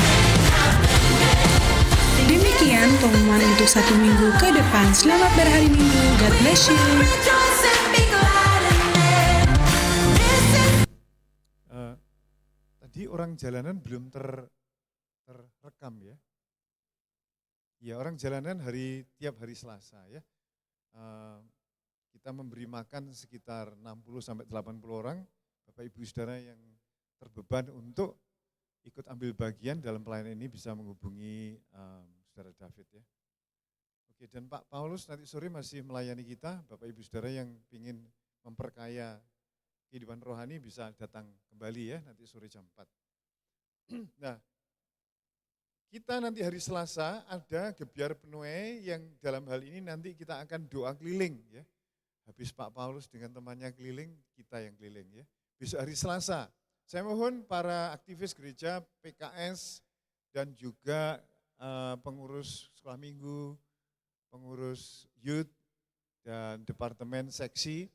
Demikian pengumuman untuk 1 minggu ke depan. Selamat berhari Minggu. God bless you. Tadi orang jalanan belum terrekam ya. Ya, orang jalanan tiap hari Selasa ya. Kita memberi makan sekitar 60-80 orang, Bapak Ibu Saudara yang terbeban untuk ikut ambil bagian dalam pelayanan ini bisa menghubungi Saudara David ya. Oke, dan Pak Paulus nanti sore masih melayani kita, Bapak Ibu Saudara yang ingin memperkaya kehidupan rohani bisa datang kembali ya, nanti sore jam 4. Nah, kita nanti hari Selasa ada gebiar penuai yang dalam hal ini nanti kita akan doa keliling ya. Habis Pak Paulus dengan temannya keliling, kita yang keliling ya. Besok hari Selasa, saya mohon para aktivis gereja, PKS, dan juga pengurus sekolah minggu, pengurus youth, dan departemen seksi,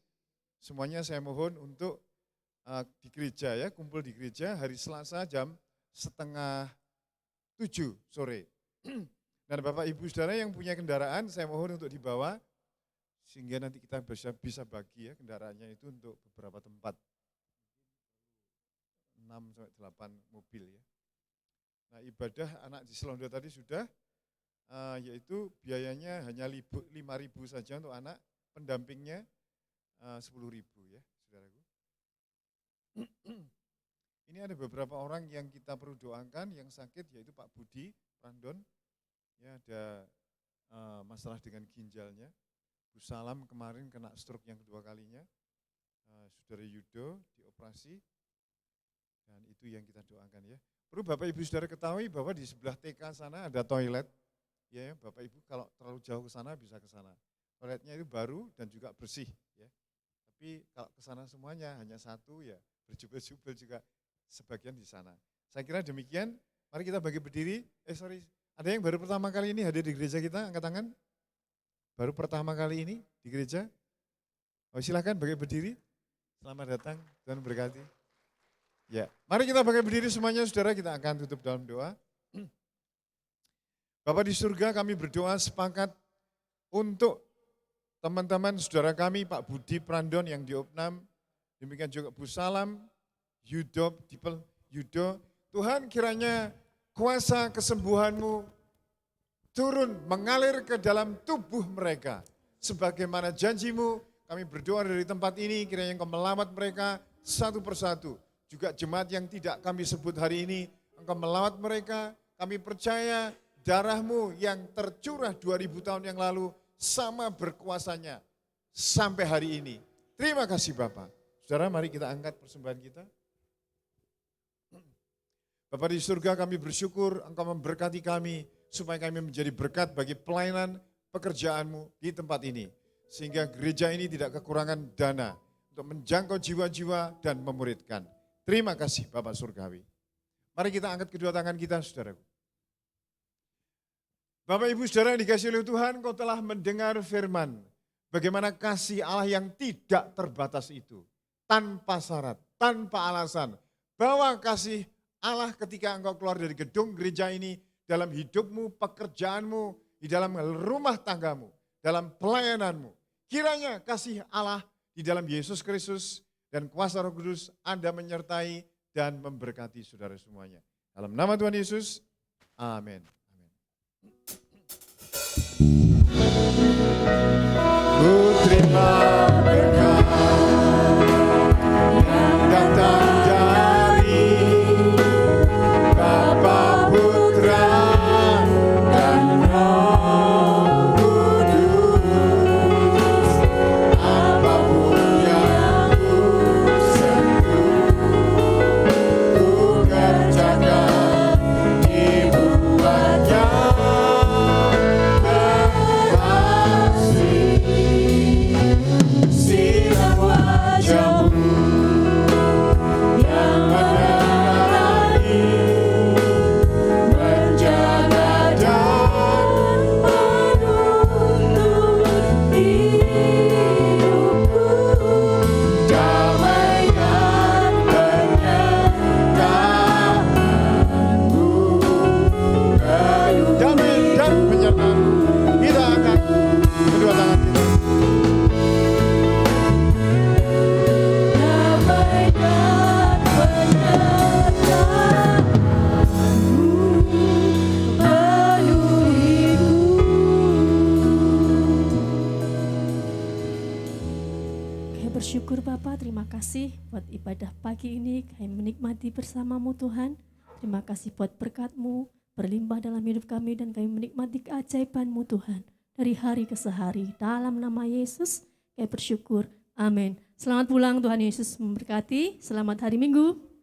semuanya saya mohon untuk di gereja ya, kumpul di gereja hari Selasa jam 6:30 sore. Dan Bapak Ibu Saudara yang punya kendaraan, saya mohon untuk dibawa, sehingga nanti kita bisa bagi ya kendaraannya itu untuk beberapa tempat. 6-8 mobil ya. Nah, ibadah anak di Selondo tadi sudah, yaitu biayanya hanya 5.000 saja untuk anak, pendampingnya 10.000 ya, saudaraku. Ini ada beberapa orang yang kita perlu doakan yang sakit, yaitu Pak Budi Prandon, ya ada masalah dengan ginjalnya. Bu Salam kemarin kena stroke yang kedua kalinya, Saudara Yudo dioperasi, dan itu yang kita doakan ya. Perlu Bapak Ibu Saudara ketahui bahwa di sebelah TK sana ada toilet, ya Bapak Ibu kalau terlalu jauh ke sana bisa ke sana. Toiletnya itu baru dan juga bersih ya. Tapi kalau ke sana semuanya hanya satu ya, berjubel-jubel juga sebagian di sana. Saya kira demikian, mari kita bagi berdiri. Ada yang baru pertama kali ini hadir di gereja kita, angkat tangan. Baru pertama kali ini di gereja. Oh, silakan bagi berdiri. Selamat datang, Tuhan berkati. Ya, mari kita bagi berdiri semuanya, saudara, kita akan tutup dalam doa. Bapa di surga, kami berdoa sepakat untuk teman-teman saudara kami, Pak Budi Prandon yang di Opnam, demikian juga Bu Salam, Yudo, Tuhan kiranya kuasa kesembuhan-Mu turun mengalir ke dalam tubuh mereka. Sebagaimana janji-Mu, kami berdoa dari tempat ini, kiranya Engkau melawat mereka satu persatu. Juga jemaat yang tidak kami sebut hari ini, Engkau melawat mereka, kami percaya darah-Mu yang tercurah 2000 tahun yang lalu sama berkuasanya sampai hari ini. Terima kasih Bapak. Saudara, mari kita angkat persembahan kita. Bapa di surga, kami bersyukur Engkau memberkati kami, supaya kami menjadi berkat bagi pelayanan pekerjaan-Mu di tempat ini. Sehingga gereja ini tidak kekurangan dana untuk menjangkau jiwa-jiwa dan memuridkan. Terima kasih Bapak Surgawi. Mari kita angkat kedua tangan kita, saudaraku. Bapak Ibu Saudara yang dikasihi oleh Tuhan, Kau telah mendengar firman. Bagaimana kasih Allah yang tidak terbatas itu. Tanpa syarat, tanpa alasan. Bahwa kasih Allah ketika Engkau keluar dari gedung gereja ini, dalam hidupmu, pekerjaanmu, di dalam rumah tanggamu, dalam pelayananmu. Kiranya kasih Allah di dalam Yesus Kristus dan kuasa Roh Kudus Anda menyertai dan memberkati saudara semuanya. Dalam nama Tuhan Yesus, amin. Ku terima berkat yang datang dari Bapa, Putra, dan Roh Kudus. Apapun yang ku sentuh, ku kerjakan dibuat bersyukur Bapa, terima kasih buat ibadah pagi ini, kami menikmati bersama-Mu Tuhan. Terima kasih buat berkat-Mu, berlimpah dalam hidup kami dan kami menikmati keajaiban-Mu Tuhan. Dari hari ke sehari, dalam nama Yesus, kami bersyukur. Amin. Selamat pulang, Tuhan Yesus memberkati. Selamat hari Minggu.